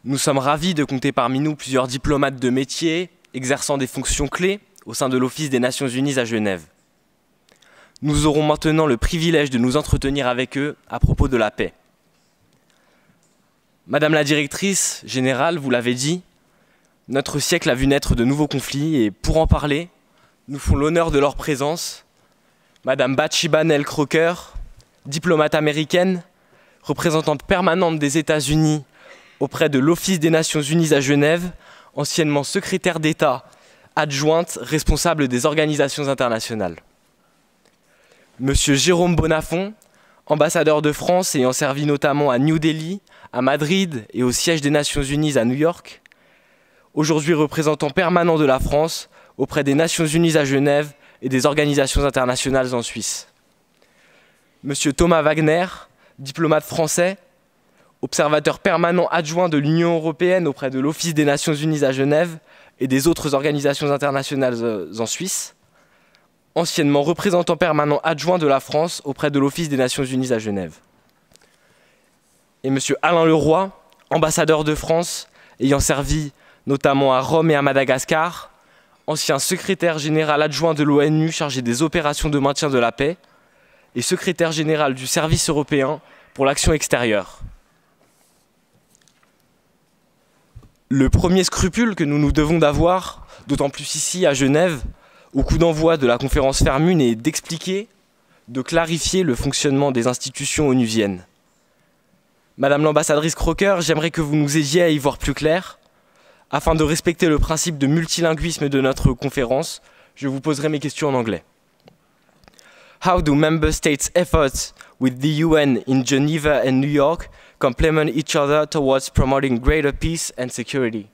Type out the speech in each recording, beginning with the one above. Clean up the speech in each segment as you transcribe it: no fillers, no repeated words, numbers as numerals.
Nous sommes ravis de compter parmi nous plusieurs diplomates de métier exerçant des fonctions clés au sein de l'Office des Nations Unies à Genève. Nous aurons maintenant le privilège de nous entretenir avec eux à propos de la paix. Madame la directrice générale, vous l'avez dit, notre siècle a vu naître de nouveaux conflits et pour en parler, nous font l'honneur de leur présence Madame Batsheba Neal Crocker, diplomate américaine, représentante permanente des États-Unis auprès de l'Office des Nations Unies à Genève, anciennement secrétaire d'État adjointe responsable des organisations internationales. Monsieur Jérôme Bonnafont, ambassadeur de France ayant servi notamment à New Delhi, à Madrid et au siège des Nations Unies à New York, aujourd'hui représentant permanent de la France auprès des Nations Unies à Genève et des organisations internationales en Suisse. Monsieur Thomas Wagner, diplomate français, observateur permanent adjoint de l'Union européenne auprès de l'Office des Nations Unies à Genève et des autres organisations internationales en Suisse, anciennement représentant permanent adjoint de la France auprès de l'Office des Nations Unies à Genève. Et M. Alain Leroy, ambassadeur de France, ayant servi notamment à Rome et à Madagascar, ancien secrétaire général adjoint de l'ONU chargé des opérations de maintien de la paix et secrétaire général du Service européen pour l'action extérieure. Le premier scrupule que nous nous devons d'avoir, d'autant plus ici à Genève, au coup d'envoi de la conférence Fairmune, est d'expliquer, de clarifier le fonctionnement des institutions onusiennes. Madame l'ambassadrice Crocker, j'aimerais que vous nous aidiez à y voir plus clair. Afin de respecter le principe de multilinguisme de notre conférence, je vous poserai mes questions en anglais. How do member states' efforts with the UN in Geneva and New York complement each other towards promoting greater peace and security?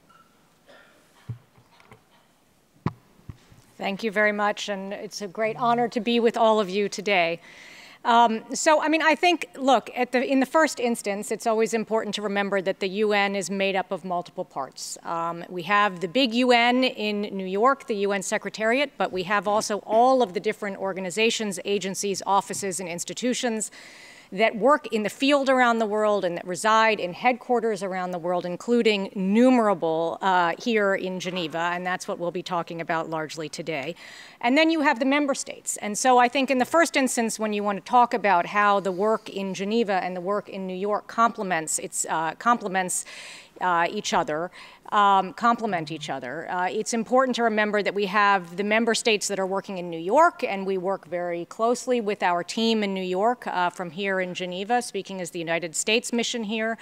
Thank you very much, and it's a great honor to be with all of you today. I think, look, in the first instance, it's always important to remember that the UN is made up of multiple parts. We have the big UN in New York, the UN Secretariat, but we have also all of the different organizations, agencies, offices, and institutions that work in the field around the world and that reside in headquarters around the world, including numerable here in Geneva, and that's what we'll be talking about largely today. And then you have the member states. And so I think in the first instance, when you want to talk about how the work in Geneva and the work in New York complement each other, it's important to remember that we have the member states that are working in New York, and we work very closely with our team in New York from here in Geneva, speaking as the United States mission here.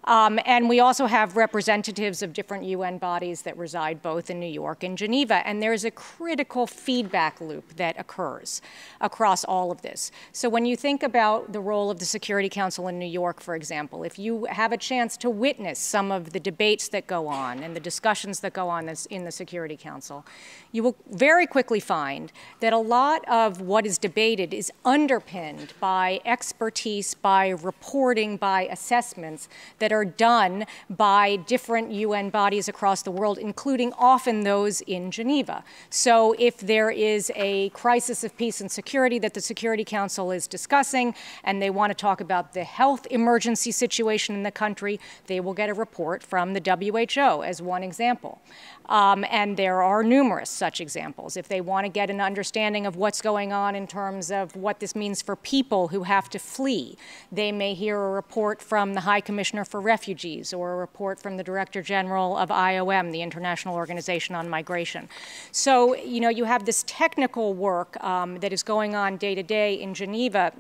And we also have representatives of different UN bodies that reside both in New York and Geneva. And there's a critical feedback loop that occurs across all of this. So when you think about the role of the Security Council in New York, for example, if you have a chance to witness some of the debates that go on and the discussions that go on in the Security Council, you will very quickly find that a lot of what is debated is underpinned by expertise, by reporting, by assessments that are done by different UN bodies across the world, including often those in Geneva. So if there is a crisis of peace and security that the Security Council is discussing, and they want to talk about the health emergency situation in the country, they will get a report from the WHO as one example. And there are numerous such examples. If they want to get an understanding of what's going on in terms of what this means for people who have to flee, they may hear a report from the High Commissioner for Refugees or a report from the Director General of IOM, the International Organization on Migration. So, you have this technical work that is going on day to day in Geneva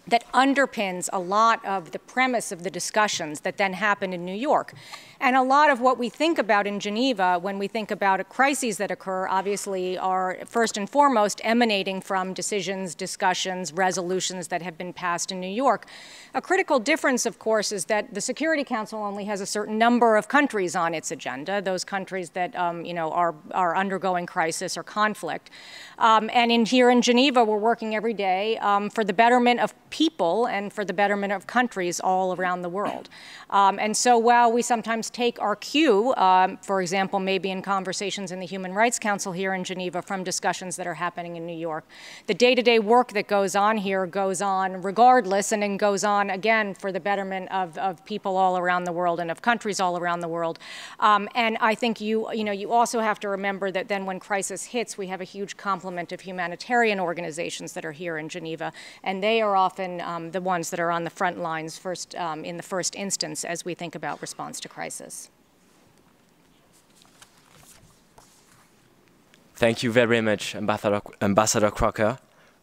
that underpins a lot of the premise of the discussions that then happen in New York. And a lot of what we think about in Geneva when we think about crises that occur obviously are first and foremost emanating from decisions, discussions, resolutions that have been passed in New York. A critical difference, of course, is that the Security Council only has a certain number of countries on its agenda, those countries that are undergoing crisis or conflict. And here in Geneva, we're working every day for the betterment of people and for the betterment of countries all around the world. And so while we sometimes take our cue, for example, maybe in conversations in the Human Rights Council here in Geneva from discussions that are happening in New York, the day-to-day work that goes on here goes on regardless, and then goes on again for the betterment of people all around the world and of countries all around the world. And I think you also have to remember that then when crisis hits, we have a huge complement of humanitarian organizations that are here in Geneva, and they are often the ones that are on the front lines first, in the first instance as we think about response to crisis. Thank you very much, Ambassador Crocker.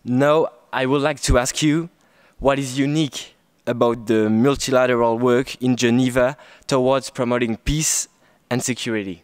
Now, I would like to ask you what is unique about the multilateral work in Geneva towards promoting peace and security.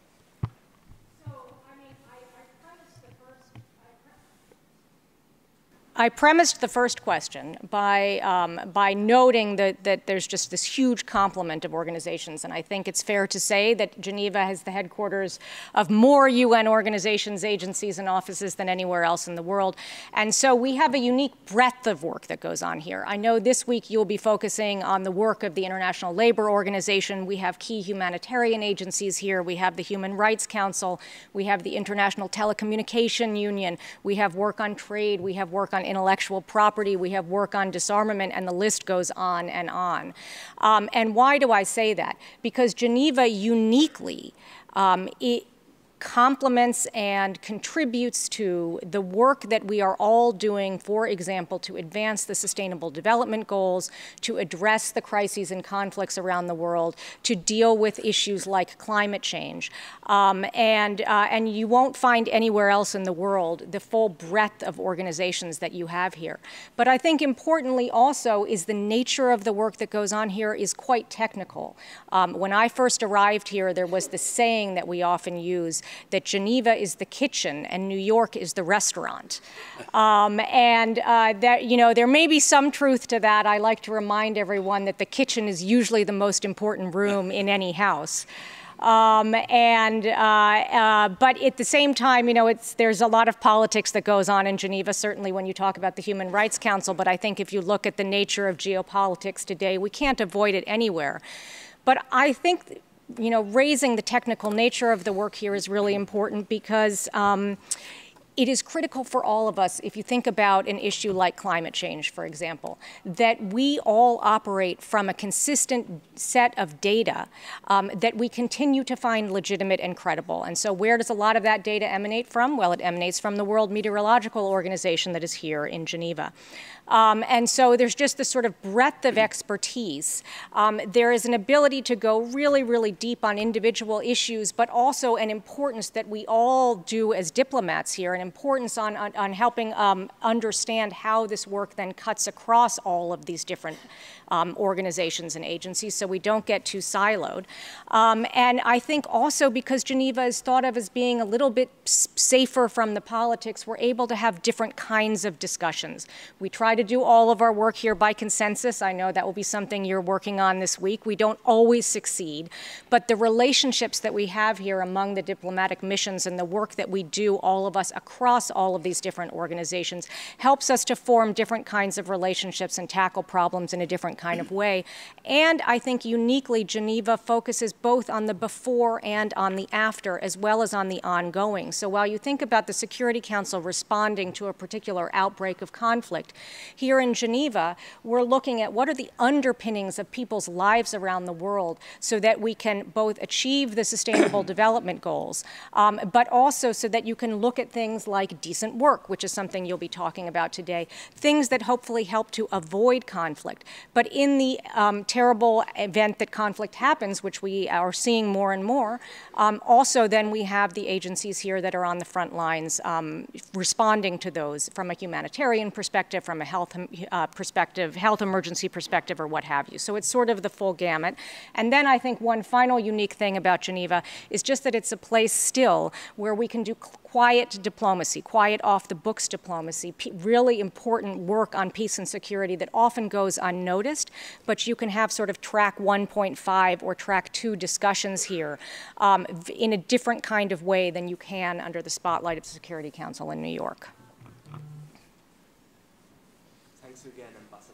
I premised the first question by noting that there's just this huge complement of organizations, and I think it's fair to say that Geneva has the headquarters of more UN organizations, agencies, and offices than anywhere else in the world. And so we have a unique breadth of work that goes on here. I know this week you'll be focusing on the work of the International Labor Organization. We have key humanitarian agencies here. We have the Human Rights Council. We have the International Telecommunication Union. We have work on trade. We have work on intellectual property, we have work on disarmament, and the list goes on and on. And why do I say that? Because Geneva uniquely complements and contributes to the work that we are all doing, for example, to advance the Sustainable Development Goals, to address the crises and conflicts around the world, to deal with issues like climate change. And you won't find anywhere else in the world the full breadth of organizations that you have here. But I think importantly also is the nature of the work that goes on here is quite technical. When I first arrived here, there was this saying that we often use, that Geneva is the kitchen and New York is the restaurant. That, there may be some truth to that. I like to remind everyone that the kitchen is usually the most important room in any house. But at the same time, there's a lot of politics that goes on in Geneva, certainly when you talk about the Human Rights Council, but I think if you look at the nature of geopolitics today, we can't avoid it anywhere. But I think raising the technical nature of the work here is really important because it is critical for all of us, if you think about an issue like climate change, for example, that we all operate from a consistent set of data that we continue to find legitimate and credible. And so where does a lot of that data emanate from? Well, it emanates from the World Meteorological Organization that is here in Geneva. And so there's just this sort of breadth of expertise. There is an ability to go really, really deep on individual issues, but also an importance that we all do as diplomats here, an importance on helping understand how this work then cuts across all of these different organizations and agencies so we don't get too siloed. And I think also because Geneva is thought of as being a little bit safer from the politics, we're able to have different kinds of discussions. We try to do all of our work here by consensus. I know that will be something you're working on this week. We don't always succeed, but the relationships that we have here among the diplomatic missions and the work that we do, all of us across all of these different organizations, helps us to form different kinds of relationships and tackle problems in a different kind of way. And I think uniquely, Geneva focuses both on the before and on the after, as well as on the ongoing. So while you think about the Security Council responding to a particular outbreak of conflict, here in Geneva, we're looking at what are the underpinnings of people's lives around the world so that we can both achieve the Sustainable Development Goals, but also so that you can look at things like decent work, which is something you'll be talking about today, things that hopefully help to avoid conflict. But in the terrible event that conflict happens, which we are seeing more and more, also then we have the agencies here that are on the front lines responding to those from a humanitarian perspective, from a health perspective, health emergency perspective, or what have you. So it's sort of the full gamut. And then I think one final unique thing about Geneva is just that it's a place still where we can do quiet diplomacy, quiet off-the-books diplomacy, really important work on peace and security that often goes unnoticed, but you can have sort of track 1.5 or track 2 discussions here in a different kind of way than you can under the spotlight of the Security Council in New York. Thanks again, Ambassador.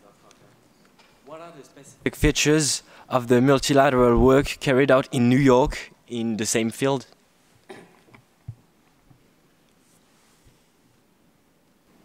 What are the specific features of the multilateral work carried out in New York in the same field?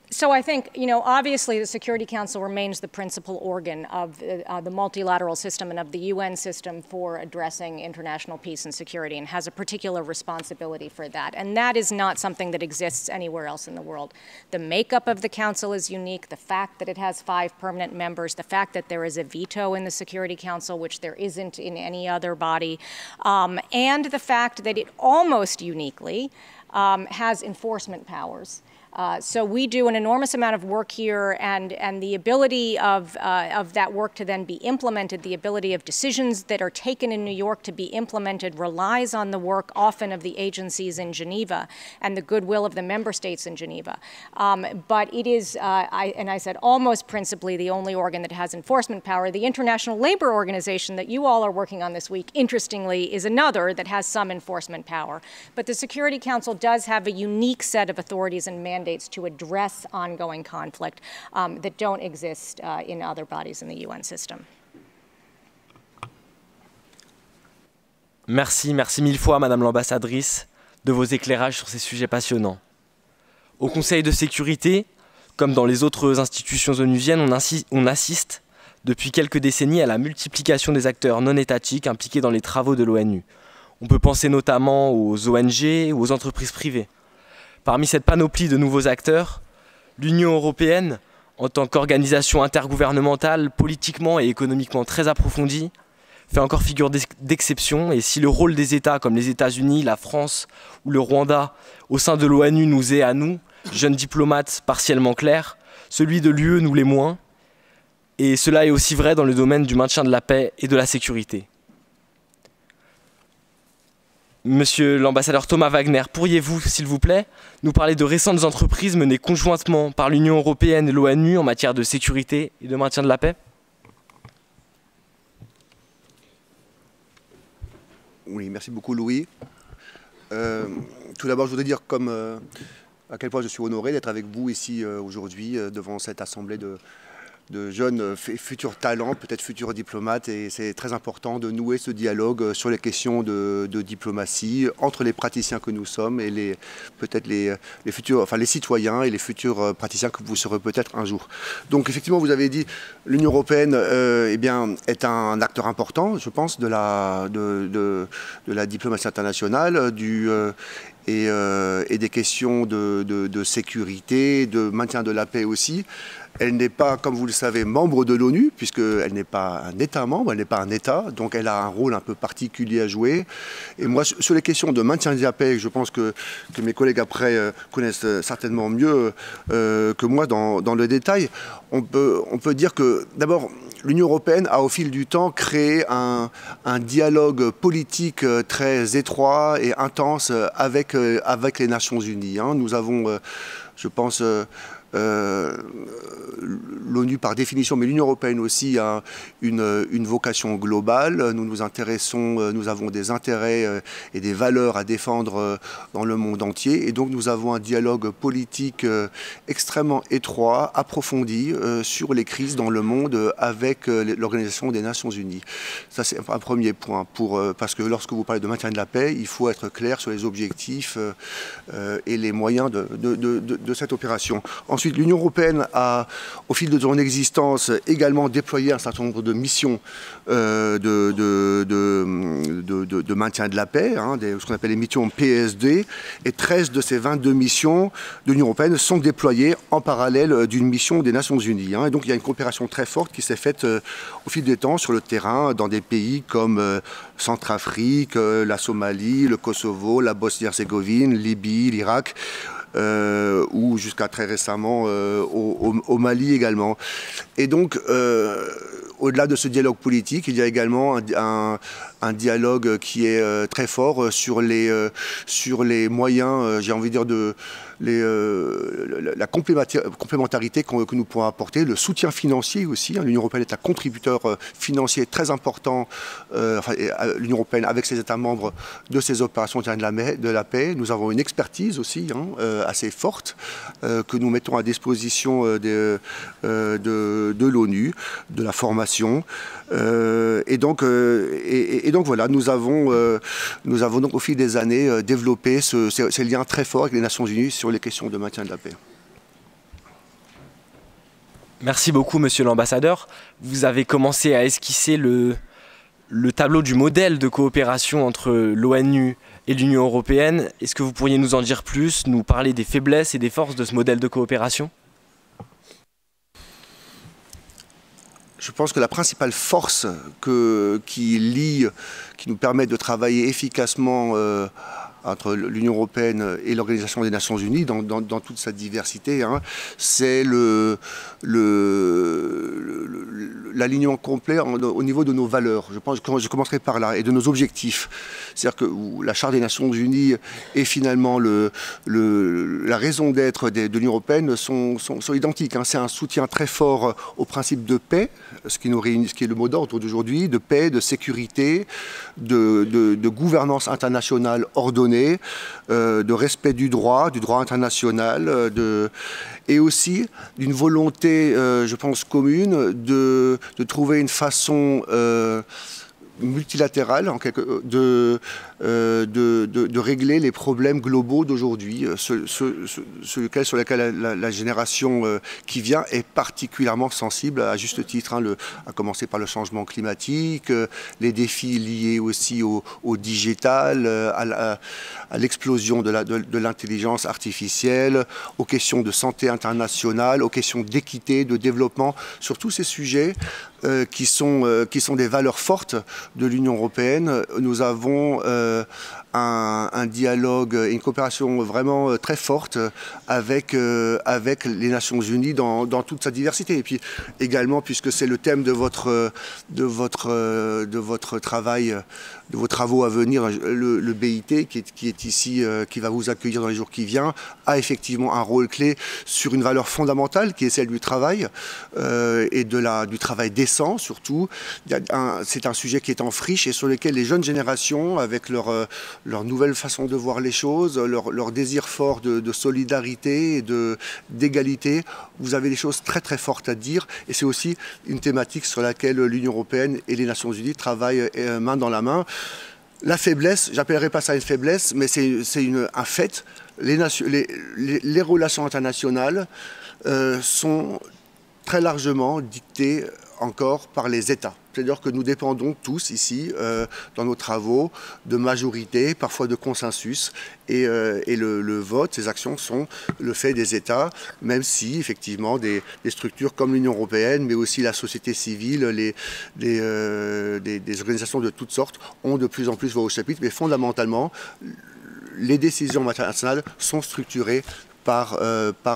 So I think, obviously the Security Council remains the principal organ of the multilateral system and of the UN system for addressing international peace and security, and has a particular responsibility for that. And that is not something that exists anywhere else in the world. The makeup of the Council is unique. The fact that it has 5 permanent members, the fact that there is a veto in the Security Council, which there isn't in any other body, and the fact that it almost uniquely has enforcement powers. So we do an enormous amount of work here, and the ability of that work to then be implemented, the ability of decisions that are taken in New York to be implemented relies on the work often of the agencies in Geneva and the goodwill of the member states in Geneva. But it is, I said, almost principally the only organ that has enforcement power. The International Labor Organization that you all are working on this week, interestingly, is another that has some enforcement power. But the Security Council does have a unique set of authorities and mandates to address ongoing conflict that don't exist in other bodies in the UN system. Merci mille fois, Madame l'ambassadrice, de vos éclairages sur ces sujets passionnants. Au Conseil de sécurité, comme dans les autres institutions onusiennes, on assiste depuis quelques décennies à la multiplication des acteurs non étatiques impliqués dans les travaux de l'ONU. On peut penser notamment aux ONG ou aux entreprises privées. Parmi cette panoplie de nouveaux acteurs, l'Union européenne, en tant qu'organisation intergouvernementale, politiquement et économiquement très approfondie, fait encore figure d'exception. Et si le rôle des États comme les États-Unis, la France ou le Rwanda au sein de l'ONU nous est, à nous, jeunes diplomates, partiellement clair, celui de l'UE nous l'est moins. Et cela est aussi vrai dans le domaine du maintien de la paix et de la sécurité. Monsieur l'ambassadeur Thomas Wagner, pourriez-vous, s'il vous plaît, nous parler de récentes entreprises menées conjointement par l'Union européenne et l'ONU en matière de sécurité et de maintien de la paix? Oui, merci beaucoup Louis. Tout d'abord, je voudrais dire à quel point je suis honoré d'être avec vous ici aujourd'hui devant cette assemblée de jeunes futurs talents, peut-être futurs diplomates, et c'est très important de nouer ce dialogue sur les questions de diplomatie entre les praticiens que nous sommes et peut-être les futurs, enfin les citoyens et les futurs praticiens que vous serez peut-être un jour. Donc effectivement, vous avez dit, l'Union européenne eh bien, est un acteur important, je pense, de la diplomatie internationale, et des questions de sécurité, de maintien de la paix aussi. Elle n'est pas, comme vous le savez, membre de l'ONU, puisqu'elle n'est pas un État membre, elle n'est pas un État, donc elle a un rôle un peu particulier à jouer. Et moi, sur les questions de maintien de la paix, je pense que mes collègues après connaissent certainement mieux que moi dans le détail, on peut dire que, d'abord, l'Union européenne a au fil du temps créé un dialogue politique très étroit et intense avec les Nations Unies. Nous avons, je pense, l'ONU par définition, mais l'Union européenne aussi a une vocation globale. Nous nous intéressons, nous avons des intérêts et des valeurs à défendre dans le monde entier. Et donc nous avons un dialogue politique extrêmement étroit, approfondi sur les crises dans le monde avec l'Organisation des Nations Unies. Ça c'est un premier point, parce que lorsque vous parlez de maintien de la paix, il faut être clair sur les objectifs et les moyens de cette opération. Ensuite, l'Union européenne a, au fil de son existence, également déployé un certain nombre de missions de maintien de la paix, ce qu'on appelle les missions PSD, et 13 de ces 22 missions de l'Union européenne sont déployées en parallèle d'une mission des Nations Unies. Et donc il y a une coopération très forte qui s'est faite au fil des temps sur le terrain dans des pays comme Centrafrique, la Somalie, le Kosovo, la Bosnie-Herzégovine, Libye, l'Irak, ou jusqu'à très récemment au Mali également. Et donc, au-delà de ce dialogue politique, il y a également un dialogue qui est très fort sur les moyens, j'ai envie de dire, la complémentarité que nous pouvons apporter, le soutien financier aussi. L'Union européenne est un contributeur financier très important, l'Union européenne avec ses États membres de ces opérations de la paix. Nous avons une expertise aussi assez forte que nous mettons à disposition de l'ONU, de la formation. Et donc voilà, nous avons donc au fil des années développé ces liens très forts avec les Nations Unies sur les questions de maintien de la paix. Merci beaucoup, monsieur l'ambassadeur. Vous avez commencé à esquisser le tableau du modèle de coopération entre l'ONU et l'Union européenne. Est-ce que vous pourriez nous en dire plus, nous parler des faiblesses et des forces de ce modèle de coopération ? Je pense que la principale force qui nous permet de travailler efficacement entre l'Union européenne et l'Organisation des Nations Unies dans toute sa diversité, c'est l'alignement complet au niveau de nos valeurs. Je commencerai par là, et de nos objectifs. C'est-à-dire que la Charte des Nations Unies et finalement la raison d'être de l'Union européenne sont identiques. C'est un soutien très fort au principe de paix, ce qui nous réunit, ce qui est le mot d'ordre d'aujourd'hui, de paix, de sécurité, de gouvernance internationale ordonnée, de respect du droit international, et aussi d'une volonté, je pense, commune de trouver une façon multilatérale de régler les problèmes globaux d'aujourd'hui, sur lesquels la génération qui vient est particulièrement sensible, à juste titre, à commencer par le changement climatique, les défis liés aussi au digital, à l'explosion de l'intelligence artificielle, aux questions de santé internationale, aux questions d'équité, de développement, sur tous ces sujets qui sont des valeurs fortes de l'Union européenne. Nous avons un dialogue et une coopération vraiment très forte avec les Nations Unies dans toute sa diversité. Et puis également, puisque c'est le thème de votre travail, de vos travaux à venir, le BIT qui est ici, qui va vous accueillir dans les jours qui viennent, a effectivement un rôle clé sur une valeur fondamentale qui est celle du travail et du travail décent surtout. C'est un sujet qui est en friche et sur lequel les jeunes générations, avec leur nouvelle façon de voir les choses, leur désir fort de solidarité et d'égalité, vous avez des choses très très fortes à dire, et c'est aussi une thématique sur laquelle l'Union européenne et les Nations Unies travaillent main dans la main. La faiblesse, j'appellerai pas ça une faiblesse, mais c'est un fait. Les relations internationales sont très largement dictées encore par les États. C'est-à-dire que nous dépendons tous ici, dans nos travaux, de majorité, parfois de consensus, et le vote, ces actions sont le fait des États, même si effectivement des structures comme l'Union européenne, mais aussi la société civile, des organisations de toutes sortes ont de plus en plus voix au chapitre, mais fondamentalement, les décisions internationales sont structurées par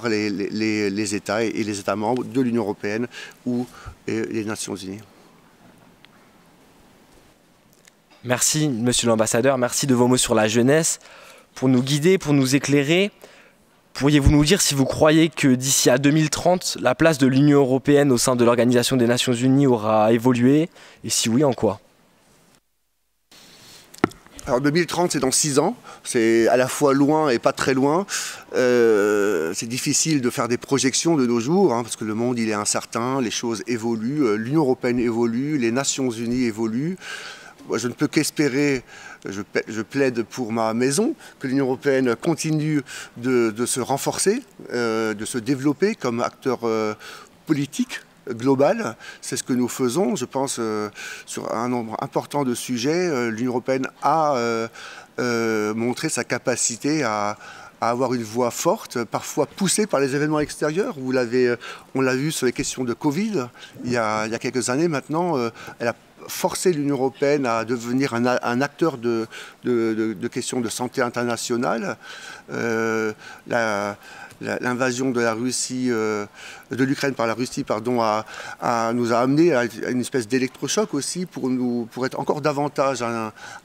les États et les États membres de l'Union européenne ou les Nations Unies. Merci, monsieur l'ambassadeur, merci de vos mots sur la jeunesse. Pour nous guider, pour nous éclairer, pourriez-vous nous dire si vous croyez que d'ici à 2030, la place de l'Union européenne au sein de l'Organisation des Nations Unies aura évolué, et si oui, en quoi ? Alors 2030, c'est dans 6 ans, c'est à la fois loin et pas très loin. C'est difficile de faire des projections de nos jours, parce que le monde il est incertain, les choses évoluent, l'Union européenne évolue, les Nations Unies évoluent. Moi, je ne peux qu'espérer, je plaide pour ma maison, que l'Union européenne continue de se renforcer, de se développer comme acteur politique global. C'est ce que nous faisons, je pense, sur un nombre important de sujets. L'Union européenne a montré sa capacité à avoir une voix forte, parfois poussée par les événements extérieurs. On l'a vu sur les questions de Covid, il y a quelques années maintenant. Elle forcer l'Union européenne à devenir un acteur de questions de santé internationale. L'invasion de la Russie, de l'Ukraine par la Russie, pardon, nous a amené à une espèce d'électrochoc aussi pour être encore davantage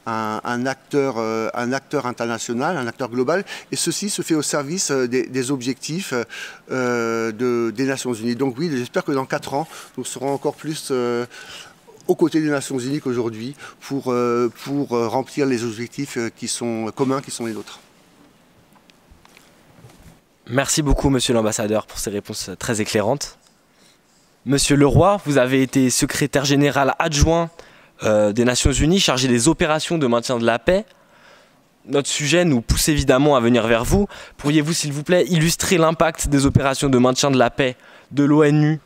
un acteur international, un acteur global. Et ceci se fait au service des objectifs des Nations Unies. Donc oui, j'espère que dans 4 ans, nous serons encore plus aux côtés des Nations Unies qu'aujourd'hui pour remplir les objectifs communs qui sont les nôtres. Merci beaucoup, monsieur l'ambassadeur, pour ces réponses très éclairantes. Monsieur Leroy, vous avez été secrétaire général adjoint des Nations Unies, chargé des opérations de maintien de la paix. Notre sujet nous pousse évidemment à venir vers vous. Pourriez-vous, s'il vous plaît, illustrer l'impact des opérations de maintien de la paix de l'ONU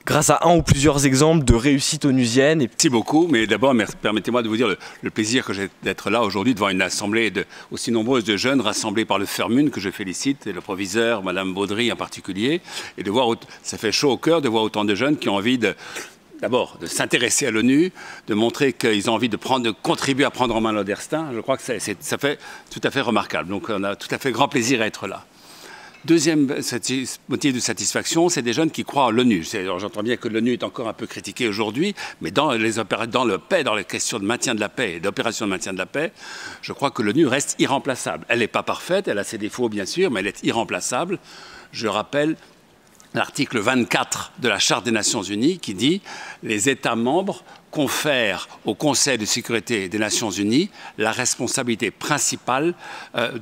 grâce à un ou plusieurs exemples de réussite onusienne? Merci beaucoup, mais d'abord, permettez-moi de vous dire le plaisir que j'ai d'être là aujourd'hui devant une assemblée aussi nombreuse de jeunes rassemblés par le Fermune, que je félicite, et le proviseur, Madame Baudry en particulier, et de voir, ça fait chaud au cœur de voir autant de jeunes qui ont envie d'abord de s'intéresser à l'ONU, de montrer qu'ils ont envie de contribuer à prendre en main leur destin. Je crois que ça fait tout à fait remarquable. Donc on a tout à fait grand plaisir à être là. Deuxième motif de satisfaction, c'est des jeunes qui croient en l'ONU. J'entends bien que l'ONU est encore un peu critiquée aujourd'hui, mais dans les questions de maintien de la paix et d'opérations de maintien de la paix, je crois que l'ONU reste irremplaçable. Elle n'est pas parfaite, elle a ses défauts bien sûr, mais elle est irremplaçable. Je rappelle l'article 24 de la Charte des Nations Unies qui dit « Les États membres confère au Conseil de sécurité des Nations Unies la responsabilité principale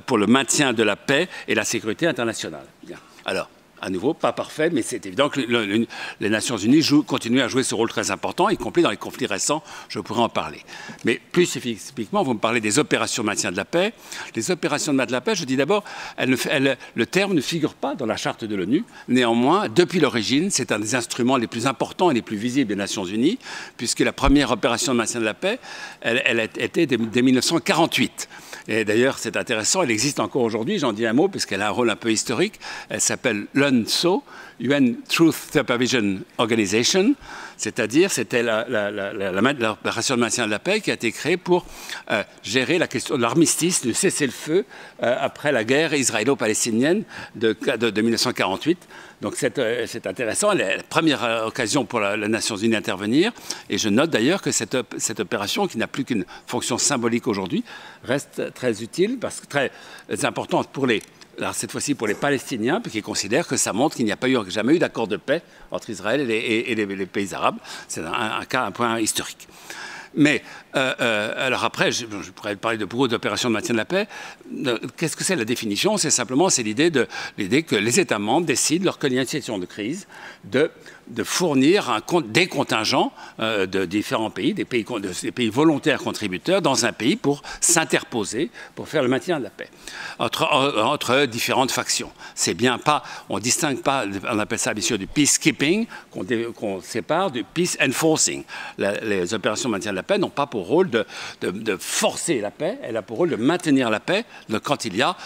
pour le maintien de la paix et la sécurité internationale. » Bien. Alors, à nouveau, pas parfait, mais c'est évident que les Nations Unies continuent à jouer ce rôle très important, y compris dans les conflits récents, je pourrais en parler. Mais plus spécifiquement, vous me parlez des opérations de maintien de la paix. Les opérations de maintien de la paix, je dis d'abord, le terme ne figure pas dans la charte de l'ONU. Néanmoins, depuis l'origine, c'est un des instruments les plus importants et les plus visibles des Nations Unies, puisque la première opération de maintien de la paix, elle était dès 1948. Et d'ailleurs, c'est intéressant, elle existe encore aujourd'hui, j'en dis un mot, puisqu'elle a un rôle un peu historique. Elle s'appelle l'UNSO, UN Truth Supervision Organization, c'est-à-dire c'était l'opération de maintien de la paix qui a été créée pour gérer la question de l'armistice, du cessez-le-feu après la guerre israélo-palestinienne de 1948. Donc c'est intéressant, c'est la première occasion pour les Nations Unies d'intervenir. Et je note d'ailleurs que cette opération, qui n'a plus qu'une fonction symbolique aujourd'hui, reste très utile, parce que très importante alors cette fois-ci pour les Palestiniens, qui considèrent que ça montre qu'il n'y a jamais eu d'accord de paix entre Israël et les pays arabes. C'est un point historique. Mais, alors après, je pourrais parler de beaucoup d'opérations de maintien de la paix. Qu'est-ce que c'est la définition? C'est simplement l'idée que les États membres décident, lors qu'il y a une situation de crise, de fournir des contingents de différents pays, des pays volontaires contributeurs dans un pays pour s'interposer, pour faire le maintien de la paix entre différentes factions. C'est bien pas, on distingue pas, on appelle ça bien sûr du peacekeeping, qu'on sépare du peace enforcing. Les opérations de maintien de la paix n'ont pas pour rôle de forcer la paix, elle a pour rôle de maintenir la paix quand il y a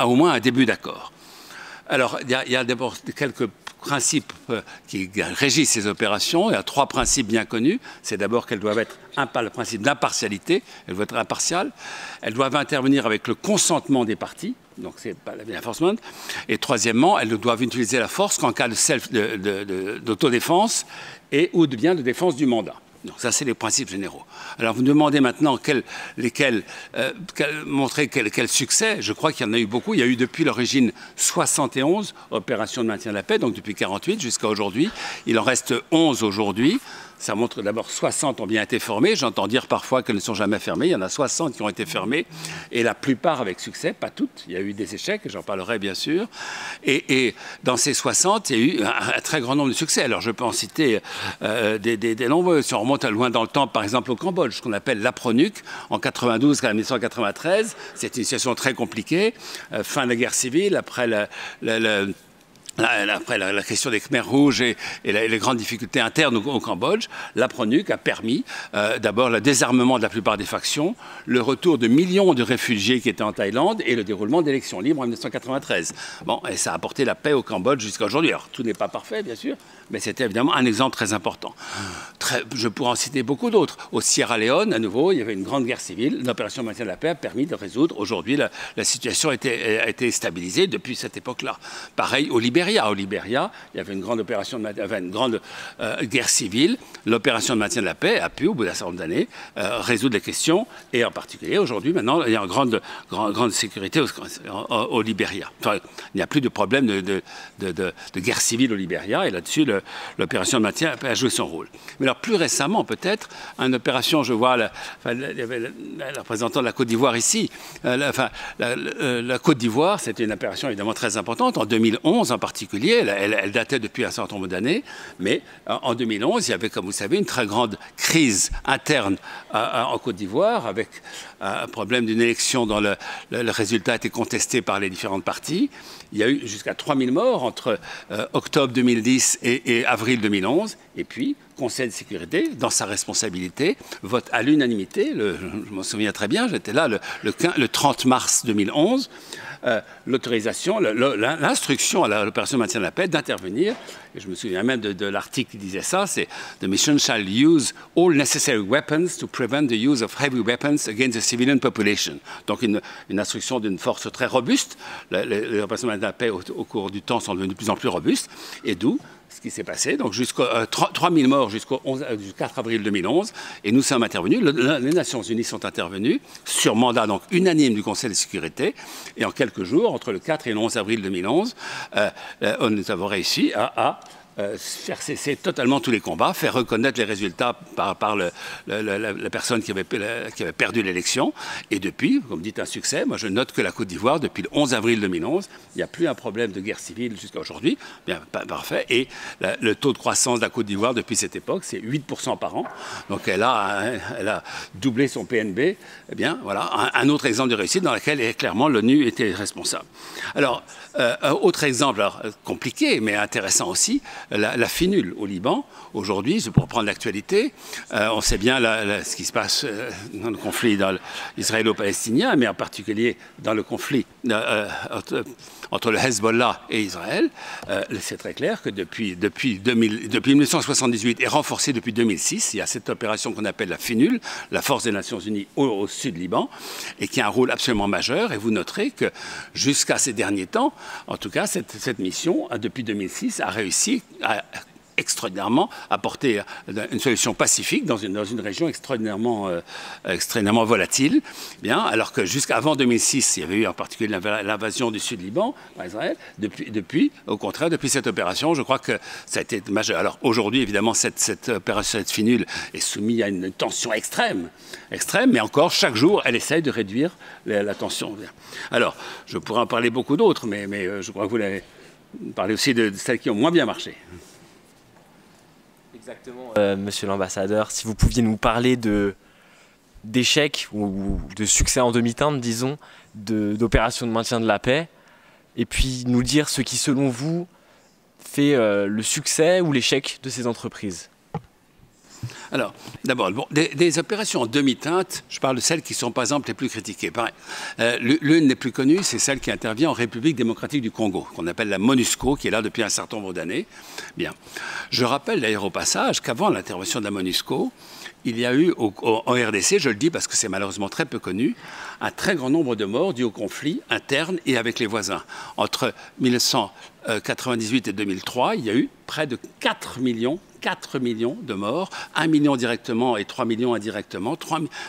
au moins un début d'accord. Alors, il y a d'abord quelques principes qui régissent ces opérations. Il y a 3 principes bien connus. C'est d'abord qu'elles doivent être le principe d'impartialité. Elles doivent être impartiales. Elles doivent intervenir avec le consentement des parties. Donc, c'est pas la enforcement. Et troisièmement, elles doivent utiliser la force qu'en cas d'autodéfense ou bien de défense du mandat. Donc ça, c'est les principes généraux. Alors vous me demandez maintenant montrer quel succès. Je crois qu'il y en a eu beaucoup. Il y a eu depuis l'origine 71 opérations de maintien de la paix, donc depuis 48 jusqu'à aujourd'hui. Il en reste 11 aujourd'hui. Ça montre d'abord 60 ont bien été formées. J'entends dire parfois qu'elles ne sont jamais fermées. Il y en a 60 qui ont été fermées, et la plupart avec succès, pas toutes. Il y a eu des échecs, j'en parlerai bien sûr. Et dans ces 60, il y a eu un très grand nombre de succès. Alors je peux en citer des nombreux. Si on remonte loin dans le temps, par exemple au Cambodge, ce qu'on appelle l'APRONUC, en 92 à 1993, c'était une situation très compliquée. Fin de la guerre civile, après après la question des Khmers rouges et les grandes difficultés internes au Cambodge, la PRONUC a permis d'abord le désarmement de la plupart des factions, le retour de millions de réfugiés qui étaient en Thaïlande et le déroulement d'élections libres en 1993. Bon, et ça a apporté la paix au Cambodge jusqu'à aujourd'hui. Alors, tout n'est pas parfait, bien sûr, mais c'était évidemment un exemple très important. Je pourrais en citer beaucoup d'autres. Au Sierra Leone, à nouveau, il y avait une grande guerre civile. L'opération de maintien de la paix a permis de résoudre. Aujourd'hui, la situation a été stabilisée depuis cette époque-là. Pareil au Libéria. Au Libéria, il y avait une grande guerre civile. L'opération de maintien de la paix a pu, au bout d'un certain nombre d'années, résoudre les questions. Et en particulier, aujourd'hui, maintenant, il y a une grande sécurité au Libéria. Enfin, il n'y a plus de problème de guerre civile au Libéria. Et là-dessus, l'opération de maintien de la paix a joué son rôle. Mais alors, plus récemment, peut-être, une opération, je vois, il y avait le représentant de la Côte d'Ivoire ici. La Côte d'Ivoire, c'était une opération évidemment très importante. En 2011, en particulier, elle datait depuis un certain nombre d'années, mais en 2011, il y avait, comme vous savez, une très grande crise interne en Côte d'Ivoire, avec un problème d'une élection dont le résultat a été contesté par les différentes parties. Il y a eu jusqu'à 3000 morts entre octobre 2010 et avril 2011, et puis Conseil de sécurité, dans sa responsabilité, vote à l'unanimité, je m'en souviens très bien, j'étais là le 30 mars 2011, l'autorisation, l'instruction à l'opération de maintien de la paix d'intervenir, et je me souviens même de l'article qui disait ça, c'est « The mission shall use all necessary weapons to prevent the use of heavy weapons against the civilian population ». Donc une instruction d'une force très robuste. Les opérations de maintien de la paix au cours du temps sont devenues de plus en plus robustes, et d'où ce qui s'est passé, donc jusqu'à 3000 morts du 4 avril 2011, et nous sommes intervenus, les Nations Unies sont intervenues, sur mandat donc unanime du Conseil de sécurité, et en quelques jours, entre le 4 et le 11 avril 2011, nous avons réussi à faire cesser totalement tous les combats, faire reconnaître les résultats par la personne qui avait perdu l'élection. Et depuis, comme dit un succès, moi je note que la Côte d'Ivoire, depuis le 11 avril 2011, il n'y a plus un problème de guerre civile jusqu'à aujourd'hui. Bien, parfait. Et le taux de croissance de la Côte d'Ivoire depuis cette époque, c'est 8% par an. Donc elle a doublé son PNB. Eh bien, voilà, un autre exemple de réussite dans lequel clairement l'ONU était responsable. Alors, autre exemple, alors, compliqué mais intéressant aussi, la FINUL au Liban. Aujourd'hui, c'est pour prendre l'actualité, on sait bien ce qui se passe dans le conflit israélo-palestinien, mais en particulier dans le conflit entre le Hezbollah et Israël. C'est très clair que depuis 1978 et renforcée depuis 2006, il y a cette opération qu'on appelle la FINUL, la Force des Nations Unies au sud Liban, et qui a un rôle absolument majeur. Et vous noterez que jusqu'à ces derniers temps, en tout cas, cette mission, depuis 2006, a réussi à extraordinairement apporter une solution pacifique dans une région extraordinairement volatile. Bien, alors que jusqu'avant 2006, il y avait eu en particulier l'invasion du Sud-Liban par Israël. Au contraire, depuis cette opération, je crois que ça a été majeur. Alors aujourd'hui, évidemment, cette opération, cette FINUL, est soumise à une tension extrême, mais encore, chaque jour, elle essaye de réduire la tension. Alors, je pourrais en parler beaucoup d'autres, mais je crois que vous l'avez parlé aussi de celles qui ont moins bien marché. Exactement, monsieur l'ambassadeur, si vous pouviez nous parler d'échecs ou de succès en demi-teinte, disons, d'opérations de maintien de la paix, et puis nous dire ce qui, selon vous, fait le succès ou l'échec de ces entreprises. Alors, d'abord, des opérations en demi-teinte, je parle de celles qui sont, par exemple, les plus critiquées. L'une des plus connues, c'est celle qui intervient en République démocratique du Congo, qu'on appelle la MONUSCO, qui est là depuis un certain nombre d'années. Bien. Je rappelle d'ailleurs au passage qu'avant l'intervention de la MONUSCO, il y a eu en RDC, je le dis parce que c'est malheureusement très peu connu, un très grand nombre de morts dus au conflit interne et avec les voisins. Entre 1998 et 2003, il y a eu près de 4 millions de morts, 1 million directement et 3 millions indirectement,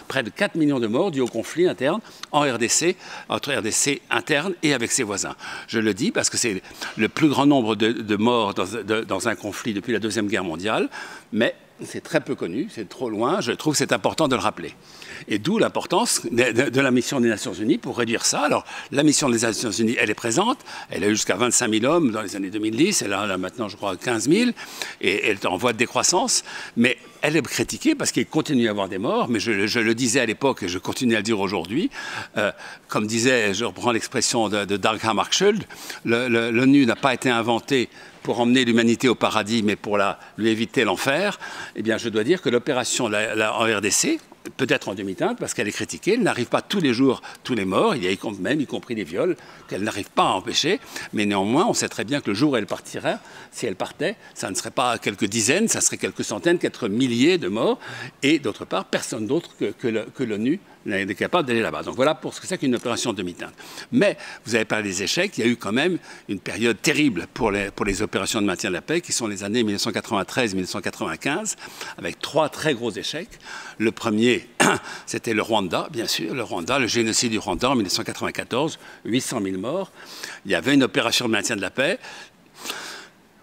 près de 4 millions de morts dus au conflit interne en RDC, entre RDC interne et avec ses voisins. Je le dis parce que c'est le plus grand nombre de morts dans un conflit depuis la Deuxième Guerre mondiale, mais c'est très peu connu, c'est trop loin, je trouve que c'est important de le rappeler. Et d'où l'importance de la mission des Nations Unies pour réduire ça. Alors, la mission des Nations Unies, elle est présente, elle a eu jusqu'à 25 000 hommes dans les années 2010, elle a maintenant, je crois, 15 000, et elle est en voie de décroissance, mais elle est critiquée parce qu'il continue à y avoir des morts, mais je le disais à l'époque et je continue à le dire aujourd'hui. Comme disait, je reprends l'expression de Dag Hammarskjöld, l'ONU n'a pas été inventée pour emmener l'humanité au paradis, mais pour lui éviter l'enfer. Eh bien, je dois dire que l'opération en RDC, peut-être en demi-teinte, parce qu'elle est critiquée, elle n'arrive pas tous les jours, tous les morts, il y a même, y compris les viols, qu'elle n'arrive pas à empêcher, mais néanmoins, on sait très bien que le jour où elle partirait, si elle partait, ça ne serait pas quelques dizaines, ça serait quelques centaines, quelques milliers de morts, et d'autre part, personne d'autre que l'ONU n'est capable d'aller là-bas. Donc voilà pour ce que c'est qu'une opération en demi-teinte. Mais, vous avez parlé des échecs, il y a eu quand même une période terrible pour les opérations de maintien de la paix, qui sont les années 1993-1995, avec 3 très gros échecs. Le premier, c'était le Rwanda, bien sûr, le génocide du Rwanda en 1994, 800 000 morts. Il y avait une opération de maintien de la paix.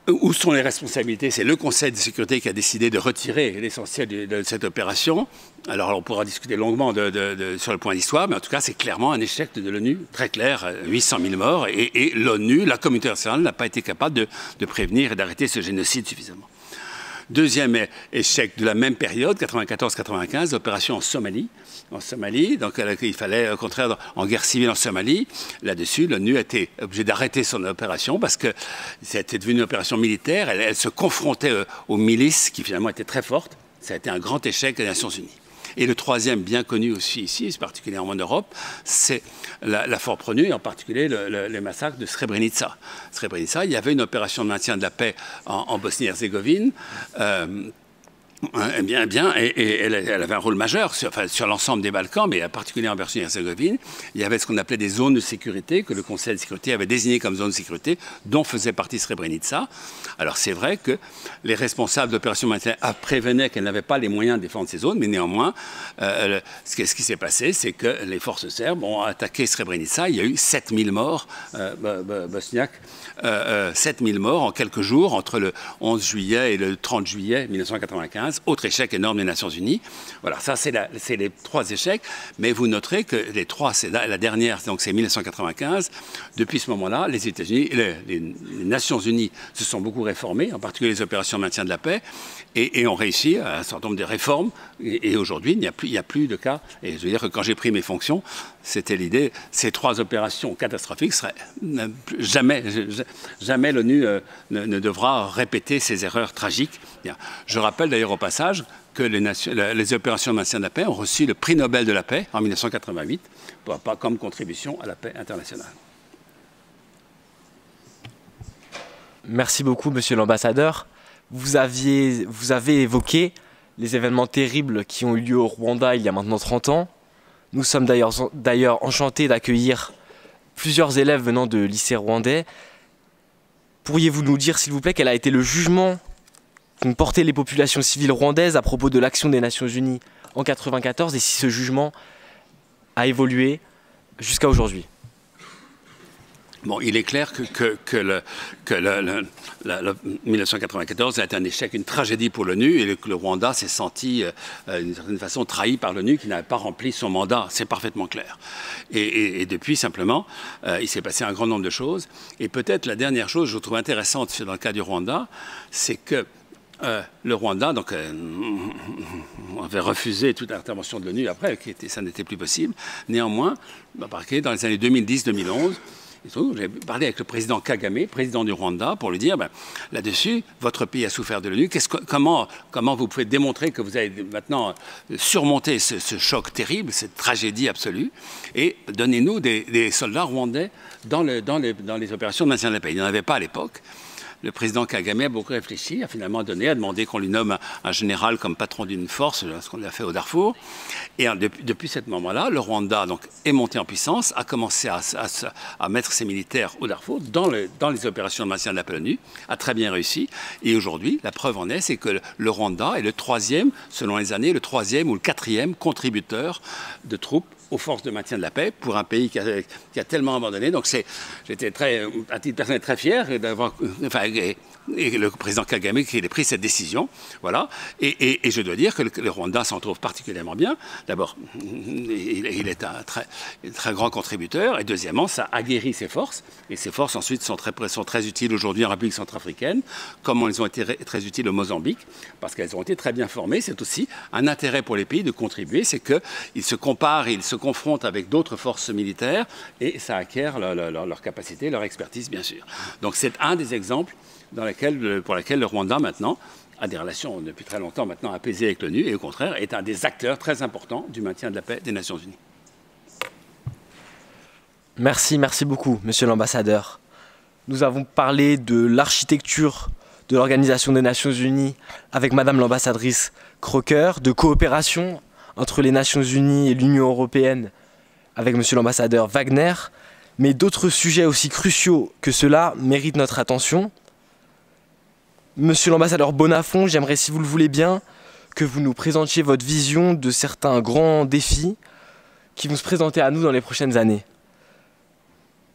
Où sont les responsabilités? C'est le Conseil de sécurité qui a décidé de retirer l'essentiel de cette opération. Alors, on pourra discuter longuement sur le point d'histoire, mais en tout cas, c'est clairement un échec de l'ONU, très clair, 800 000 morts, et l'ONU, la communauté internationale, n'a pas été capable de prévenir et d'arrêter ce génocide suffisamment. Deuxième échec de la même période, 94-95, l'opération en Somalie. En Somalie, donc il fallait au contraire en guerre civile en Somalie. Là-dessus, l'ONU a été obligée d'arrêter son opération parce que c'était devenu une opération militaire. Elle se confrontait aux milices qui finalement étaient très fortes. Ça a été un grand échec des Nations Unies. Et le troisième, bien connu aussi ici, particulièrement en Europe, c'est la forte connue, en particulier le massacre de Srebrenica. Srebrenica, il y avait une opération de maintien de la paix en Bosnie-Herzégovine. Et elle avait un rôle majeur sur l'ensemble des Balkans, mais en particulier en Bosnie-Herzégovine. Il y avait ce qu'on appelait des zones de sécurité, que le Conseil de sécurité avait désignées comme zones de sécurité, dont faisait partie Srebrenica. Alors c'est vrai que les responsables d'opérations militaires prévenaient qu'elles n'avaient pas les moyens de défendre ces zones, mais néanmoins, ce qui s'est passé, c'est que les forces serbes ont attaqué Srebrenica. Il y a eu 7000 morts bosniaques, 7000 morts en quelques jours, entre le 11 juillet et le 30 juillet 1995. Autre échec énorme des Nations Unies. Voilà, ça c'est les 3 échecs, mais vous noterez que les 3, c'est la dernière, donc c'est 1995. Depuis ce moment-là, les États-Unis, les Nations Unies se sont beaucoup réformées, en particulier les opérations de maintien de la paix, et ont réussi à un certain nombre de réformes. Et aujourd'hui, il n'y a plus de cas. Et je veux dire que quand j'ai pris mes fonctions, c'était l'idée, ces 3 opérations catastrophiques seraient jamais l'ONU ne devra répéter ces erreurs tragiques. Bien. Je rappelle d'ailleurs au passage que les opérations de maintien de la paix ont reçu le prix Nobel de la paix en 1988 comme contribution à la paix internationale. Merci beaucoup, monsieur l'ambassadeur. Vous avez évoqué les événements terribles qui ont eu lieu au Rwanda il y a maintenant 30 ans. Nous sommes d'ailleurs enchantés d'accueillir plusieurs élèves venant de lycées rwandais. Pourriez-vous nous dire, s'il vous plaît, quel a été le jugement qu'ont porté les populations civiles rwandaises à propos de l'action des Nations Unies en 1994 et si ce jugement a évolué jusqu'à aujourd'hui? Bon, il est clair que 1994 a été un échec, une tragédie pour l'ONU, et que le Rwanda s'est senti d'une certaine façon trahi par l'ONU qui n'avait pas rempli son mandat. C'est parfaitement clair. Et depuis, simplement, il s'est passé un grand nombre de choses. Et peut-être la dernière chose que je trouve intéressante dans le cas du Rwanda, c'est que le Rwanda, donc, avait refusé toute intervention de l'ONU après, ça n'était plus possible. Néanmoins, dans les années 2010-2011, j'ai parlé avec le président Kagame, président du Rwanda, pour lui dire, là-dessus, votre pays a souffert de l'ONU. Comment vous pouvez démontrer que vous avez maintenant surmonté ce choc terrible, cette tragédie absolue, et donnez-nous des soldats rwandais dans les opérations de maintien de la paix. Il n'y en avait pas à l'époque. Le président Kagame a beaucoup réfléchi, a finalement demandé qu'on lui nomme un général comme patron d'une force, ce qu'on a fait au Darfour. Et depuis ce moment-là, le Rwanda donc, est monté en puissance, a commencé à mettre ses militaires au Darfour dans les opérations de maintien de la paix de l'ONU, a très bien réussi. Et aujourd'hui, la preuve en est, c'est que le Rwanda est le 3e, selon les années, le 3e ou le 4e contributeur de troupes aux forces de maintien de la paix pour un pays qui a tellement abandonné. Donc j'étais à titre personnel très fier d'avoir, et le président Kagame qui a pris cette décision. Voilà. Et je dois dire que le Rwanda s'en trouve particulièrement bien. D'abord, il est un très grand contributeur. Et deuxièmement, ça aguerrit ses forces. Et ces forces ensuite sont très utiles aujourd'hui en République centrafricaine, comme elles ont été très utiles au Mozambique, parce qu'elles ont été très bien formées. C'est aussi un intérêt pour les pays de contribuer, c'est qu'ils se comparent, ils se confrontent avec d'autres forces militaires et ça acquiert leur capacité, leur expertise, bien sûr. Donc c'est un des exemples pour lesquels le Rwanda, maintenant, a des relations depuis très longtemps maintenant apaisées avec l'ONU et au contraire est un des acteurs très importants du maintien de la paix des Nations Unies. Merci beaucoup, monsieur l'ambassadeur. Nous avons parlé de l'architecture de l'Organisation des Nations Unies avec madame l'ambassadrice Crocker, de coopération entre les Nations Unies et l'Union européenne avec monsieur l'ambassadeur Wagner, mais d'autres sujets aussi cruciaux que cela méritent notre attention. Monsieur l'ambassadeur Bonnafont, j'aimerais, si vous le voulez bien, que vous nous présentiez votre vision de certains grands défis qui vont se présenter à nous dans les prochaines années.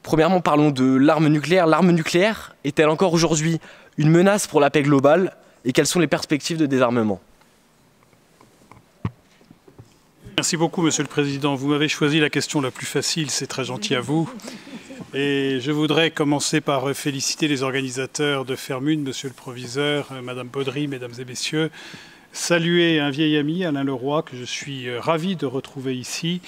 Premièrement, parlons de l'arme nucléaire. L'arme nucléaire est-elle encore aujourd'hui une menace pour la paix globale et quelles sont les perspectives de désarmement? Merci beaucoup, Monsieur le Président. Vous m'avez choisi la question la plus facile, c'est très gentil à vous. Et je voudrais commencer par féliciter les organisateurs de Fairmune, Monsieur le Proviseur, Madame Baudry, Mesdames et Messieurs, saluer un vieil ami, Alain Leroy, que je suis ravi de retrouver ici.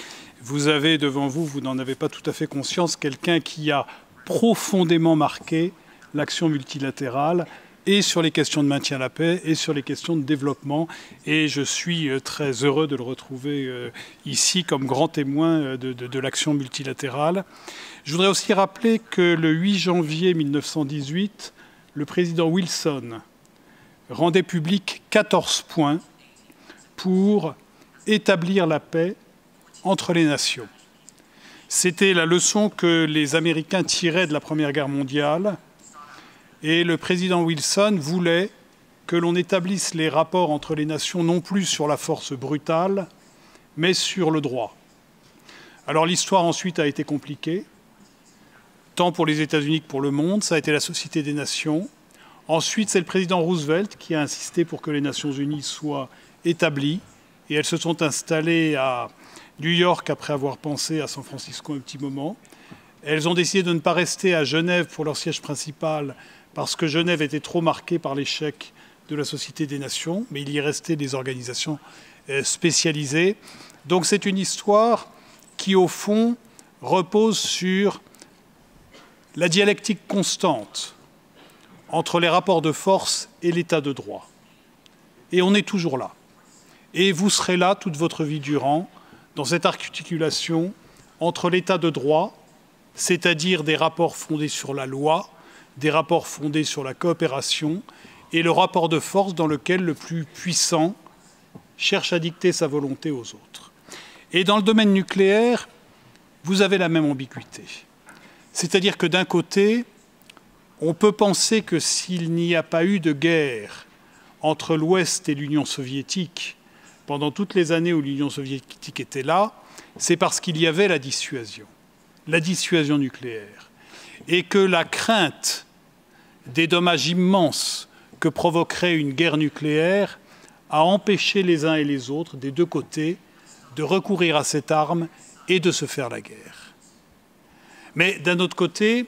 Vous avez devant vous, vous n'en avez pas tout à fait conscience, quelqu'un qui a profondément marqué l'action multilatérale et sur les questions de maintien de la paix et sur les questions de développement. Et je suis très heureux de le retrouver ici comme grand témoin de l'action multilatérale. Je voudrais aussi rappeler que le 8 janvier 1918, le président Wilson rendait public 14 points pour établir la paix entre les nations. C'était la leçon que les Américains tiraient de la Première Guerre mondiale. Et le président Wilson voulait que l'on établisse les rapports entre les nations non plus sur la force brutale, mais sur le droit. Alors l'histoire ensuite a été compliquée, tant pour les États-Unis que pour le monde. Ça a été la Société des Nations. Ensuite, c'est le président Roosevelt qui a insisté pour que les Nations Unies soient établies. Et elles se sont installées à New York après avoir pensé à San Francisco un petit moment. Elles ont décidé de ne pas rester à Genève pour leur siège principal parce que Genève était trop marquée par l'échec de la Société des Nations, mais il y est resté des organisations spécialisées. Donc c'est une histoire qui, au fond, repose sur la dialectique constante entre les rapports de force et l'état de droit. Et on est toujours là. Et vous serez là toute votre vie durant, dans cette articulation entre l'état de droit, c'est-à-dire des rapports fondés sur la loi, des rapports fondés sur la coopération, et le rapport de force dans lequel le plus puissant cherche à dicter sa volonté aux autres. Et dans le domaine nucléaire, vous avez la même ambiguïté. C'est-à-dire que d'un côté, on peut penser que s'il n'y a pas eu de guerre entre l'Ouest et l'Union soviétique, pendant toutes les années où l'Union soviétique était là, c'est parce qu'il y avait la dissuasion nucléaire, et que la crainte des dommages immenses que provoquerait une guerre nucléaire a empêché les uns et les autres, des deux côtés, de recourir à cette arme et de se faire la guerre. Mais d'un autre côté,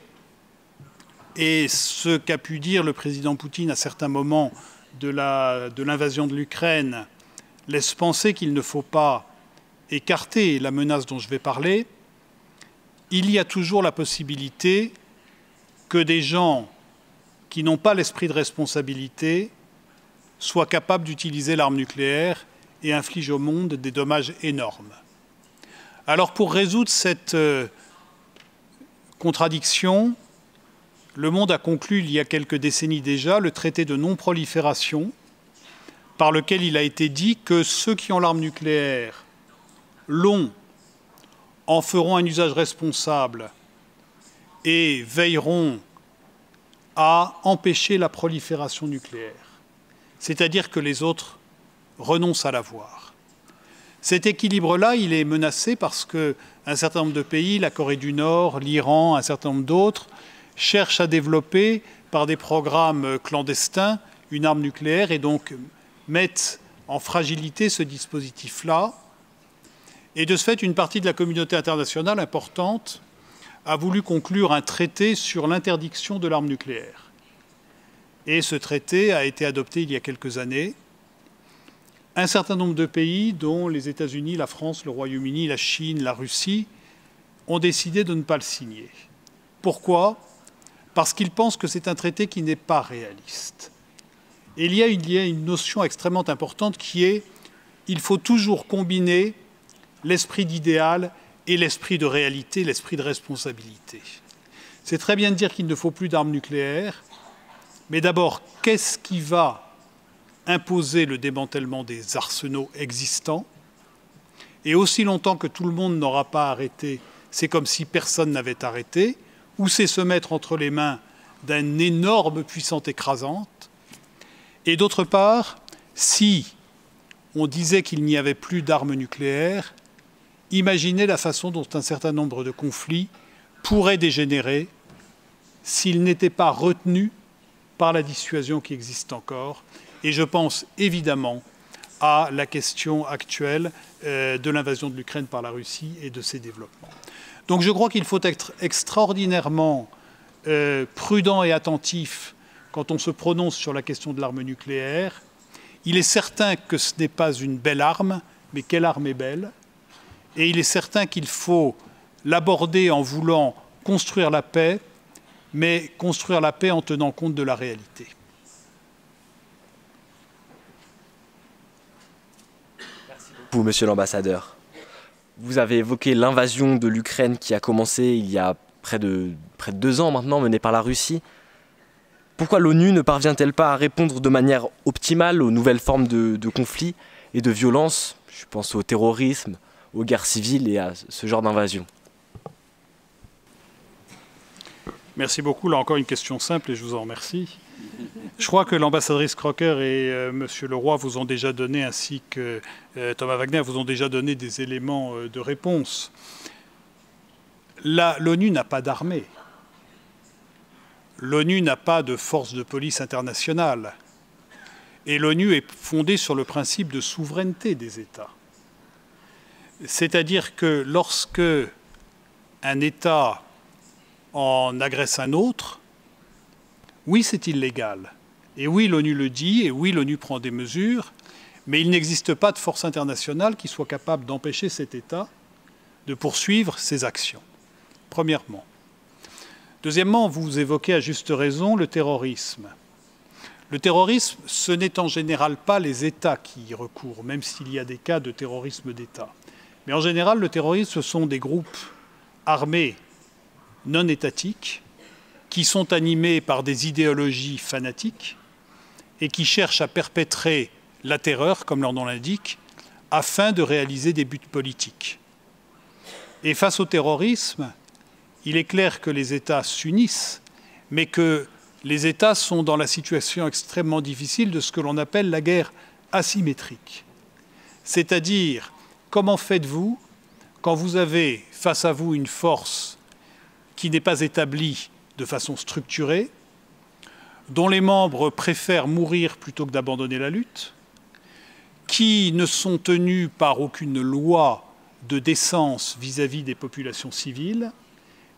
et ce qu'a pu dire le président Poutine à certains moments de l'invasion de l'Ukraine laisse penser qu'il ne faut pas écarter la menace dont je vais parler, il y a toujours la possibilité que des gens qui n'ont pas l'esprit de responsabilité soient capables d'utiliser l'arme nucléaire et infligent au monde des dommages énormes. Alors pour résoudre cette contradiction, le monde a conclu il y a quelques décennies déjà le traité de non-prolifération par lequel il a été dit que ceux qui ont l'arme nucléaire l'ont, en feront un usage responsable et veilleront à empêcher la prolifération nucléaire, c'est-à-dire que les autres renoncent à l'avoir. Cet équilibre-là, il est menacé parce qu'un certain nombre de pays, la Corée du Nord, l'Iran, un certain nombre d'autres, cherchent à développer par des programmes clandestins une arme nucléaire et donc mettent en fragilité ce dispositif-là. Et de ce fait, une partie de la communauté internationale importante a voulu conclure un traité sur l'interdiction de l'arme nucléaire. Et ce traité a été adopté il y a quelques années. Un certain nombre de pays, dont les États-Unis, la France, le Royaume-Uni, la Chine, la Russie, ont décidé de ne pas le signer. Pourquoi ? Parce qu'ils pensent que c'est un traité qui n'est pas réaliste. Et il y a une notion extrêmement importante qui est il faut toujours combiner l'esprit d'idéal et l'esprit de réalité, l'esprit de responsabilité. C'est très bien de dire qu'il ne faut plus d'armes nucléaires, mais d'abord, qu'est-ce qui va imposer le démantèlement des arsenaux existants? Et aussi longtemps que tout le monde n'aura pas arrêté, c'est comme si personne n'avait arrêté, ou c'est se mettre entre les mains d'une énorme puissance écrasante. Et d'autre part, si on disait qu'il n'y avait plus d'armes nucléaires, imaginez la façon dont un certain nombre de conflits pourraient dégénérer s'ils n'étaient pas retenus par la dissuasion qui existe encore. Et je pense évidemment à la question actuelle de l'invasion de l'Ukraine par la Russie et de ses développements. Donc je crois qu'il faut être extraordinairement prudent et attentif quand on se prononce sur la question de l'arme nucléaire. Il est certain que ce n'est pas une belle arme, mais quelle arme est belle? Et il est certain qu'il faut l'aborder en voulant construire la paix, mais construire la paix en tenant compte de la réalité. Merci beaucoup, monsieur l'ambassadeur. Vous avez évoqué l'invasion de l'Ukraine qui a commencé il y a près de 2 ans maintenant, menée par la Russie. Pourquoi l'ONU ne parvient-elle pas à répondre de manière optimale aux nouvelles formes de conflits et de violence? Je pense au terrorisme, aux guerres civiles et à ce genre d'invasion. Merci beaucoup. Là encore une question simple et je vous en remercie. Je crois que l'ambassadrice Crocker et Monsieur Leroy vous ont déjà donné, ainsi que Thomas Wagner, vous ont déjà donné des éléments de réponse. L'ONU n'a pas d'armée. L'ONU n'a pas de force de police internationale. Et l'ONU est fondée sur le principe de souveraineté des États. C'est-à-dire que lorsque un État en agresse un autre, oui, c'est illégal. Et oui, l'ONU le dit, et oui, l'ONU prend des mesures, mais il n'existe pas de force internationale qui soit capable d'empêcher cet État de poursuivre ses actions, premièrement. Deuxièmement, vous évoquez à juste raison le terrorisme. Le terrorisme, ce n'est en général pas les États qui y recourent, même s'il y a des cas de terrorisme d'État. Mais en général, le terrorisme, ce sont des groupes armés non étatiques qui sont animés par des idéologies fanatiques et qui cherchent à perpétrer la terreur, comme leur nom l'indique, afin de réaliser des buts politiques. Et face au terrorisme, il est clair que les États s'unissent, mais que les États sont dans la situation extrêmement difficile de ce que l'on appelle la guerre asymétrique. C'est-à-dire, comment faites-vous quand vous avez face à vous une force qui n'est pas établie de façon structurée, dont les membres préfèrent mourir plutôt que d'abandonner la lutte, qui ne sont tenus par aucune loi de décence vis-à-vis des populations civiles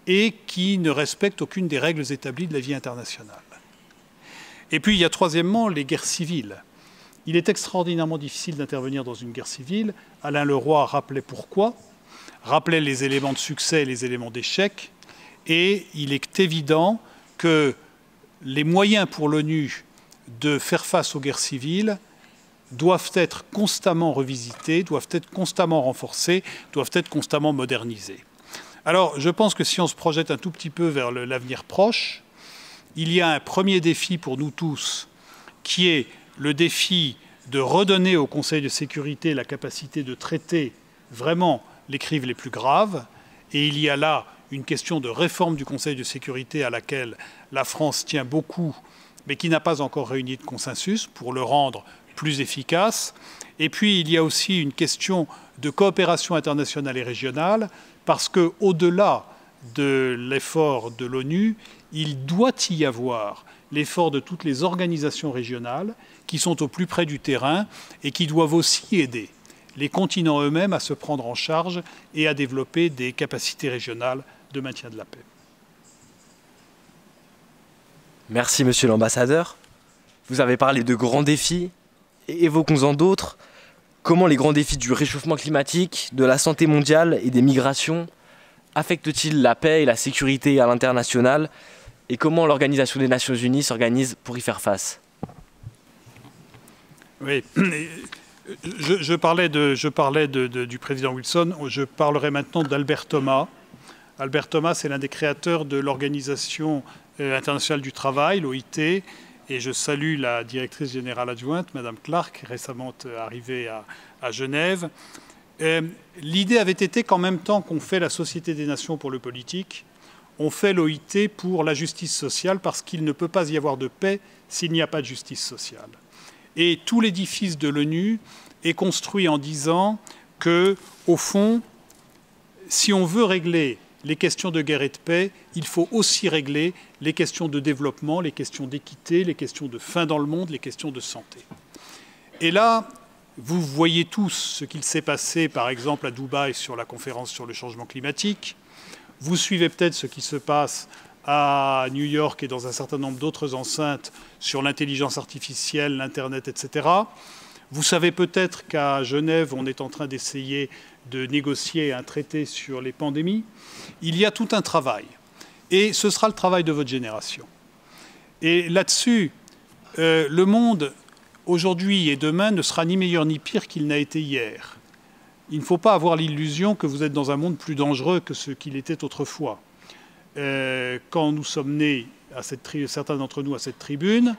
et qui ne respectent aucune des règles établies de la vie internationale. Et puis il y a troisièmement les guerres civiles. Il est extraordinairement difficile d'intervenir dans une guerre civile. Alain Leroy rappelait pourquoi, rappelait les éléments de succès et les éléments d'échec, et il est évident que les moyens pour l'ONU de faire face aux guerres civiles doivent être constamment revisités, doivent être constamment renforcés, doivent être constamment modernisés. Alors, je pense que si on se projette un tout petit peu vers l'avenir proche, il y a un premier défi pour nous tous, qui est le défi de redonner au Conseil de sécurité la capacité de traiter vraiment les crises les plus graves. Et il y a là une question de réforme du Conseil de sécurité à laquelle la France tient beaucoup, mais qui n'a pas encore réuni de consensus pour le rendre plus efficace. Et puis, il y a aussi une question de coopération internationale et régionale, parce qu'au-delà de l'effort de l'ONU, il doit y avoir l'effort de toutes les organisations régionales qui sont au plus près du terrain et qui doivent aussi aider les continents eux-mêmes à se prendre en charge et à développer des capacités régionales de maintien de la paix. Merci, monsieur l'ambassadeur. Vous avez parlé de grands défis, et évoquons-en d'autres. Comment les grands défis du réchauffement climatique, de la santé mondiale et des migrations affectent-ils la paix et la sécurité à l'international, et comment l'Organisation des Nations Unies s'organise pour y faire face? Oui, je parlais du président Wilson, je parlerai maintenant d'Albert Thomas. Albert Thomas, c'est l'un des créateurs de l'Organisation internationale du travail, l'OIT, et je salue la directrice générale adjointe, Madame Clark, récemment arrivée à Genève. L'idée avait été qu'en même temps qu'on fait la Société des Nations pour le politique, on fait l'OIT pour la justice sociale, parce qu'il ne peut pas y avoir de paix s'il n'y a pas de justice sociale. Et tout l'édifice de l'ONU est construit en disant que, au fond, si on veut régler les questions de guerre et de paix, il faut aussi régler les questions de développement, les questions d'équité, les questions de faim dans le monde, les questions de santé. Et là, vous voyez tous ce qu'il s'est passé, par exemple, à Dubaï sur la conférence sur le changement climatique. Vous suivez peut-être ce qui se passe à New York et dans un certain nombre d'autres enceintes sur l'intelligence artificielle, l'Internet, etc. Vous savez peut-être qu'à Genève, on est en train d'essayer de négocier un traité sur les pandémies. Il y a tout un travail. Et ce sera le travail de votre génération. Et là-dessus, le monde, aujourd'hui et demain, ne sera ni meilleur ni pire qu'il n'a été hier. Il ne faut pas avoir l'illusion que vous êtes dans un monde plus dangereux que ce qu'il était autrefois. Quand nous sommes nés, certains d'entre nous, à cette tribune,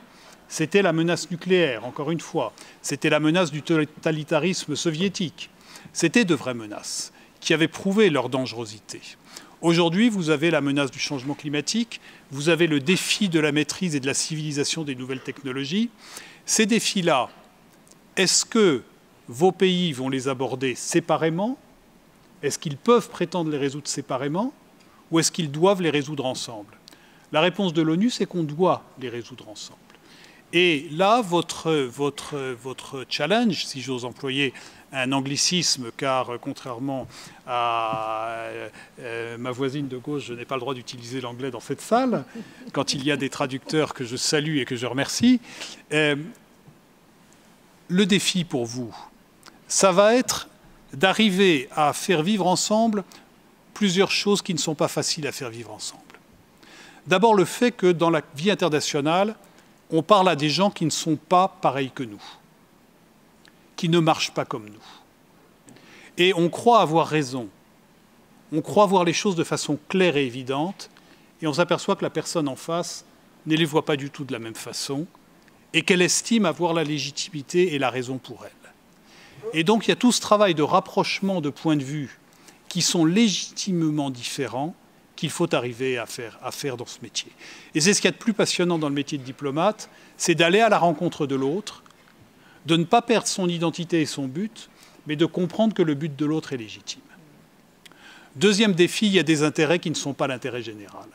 c'était la menace nucléaire, encore une fois. C'était la menace du totalitarisme soviétique. C'était de vraies menaces qui avaient prouvé leur dangerosité. Aujourd'hui, vous avez la menace du changement climatique, vous avez le défi de la maîtrise et de la civilisation des nouvelles technologies. Ces défis-là, est-ce que vos pays vont les aborder séparément? Est-ce qu'ils peuvent prétendre les résoudre séparément? Ou est-ce qu'ils doivent les résoudre ensemble? La réponse de l'ONU, c'est qu'on doit les résoudre ensemble. Et là, votre challenge, si j'ose employer un anglicisme, car contrairement à ma voisine de gauche, je n'ai pas le droit d'utiliser l'anglais dans cette salle, quand il y a des traducteurs que je salue et que je remercie, le défi pour vous, ça va être d'arriver à faire vivre ensemble plusieurs choses qui ne sont pas faciles à faire vivre ensemble. D'abord, le fait que dans la vie internationale, on parle à des gens qui ne sont pas pareils que nous, qui ne marchent pas comme nous. Et on croit avoir raison. On croit voir les choses de façon claire et évidente, et on s'aperçoit que la personne en face ne les voit pas du tout de la même façon, et qu'elle estime avoir la légitimité et la raison pour elle. Et donc il y a tout ce travail de rapprochement de points de vue qui sont légitimement différents, qu'il faut arriver à faire dans ce métier. Et c'est ce qu'il y a de plus passionnant dans le métier de diplomate, c'est d'aller à la rencontre de l'autre, de ne pas perdre son identité et son but, mais de comprendre que le but de l'autre est légitime. Deuxième défi, il y a des intérêts qui ne sont pas l'intérêt général.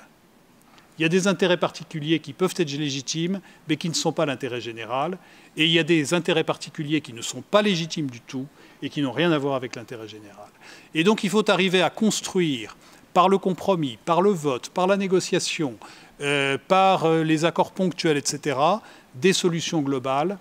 Il y a des intérêts particuliers qui peuvent être légitimes, mais qui ne sont pas l'intérêt général. Et il y a des intérêts particuliers qui ne sont pas légitimes du tout et qui n'ont rien à voir avec l'intérêt général. Et donc il faut arriver à construire, par le compromis, par le vote, par la négociation, par les accords ponctuels, etc., des solutions globales,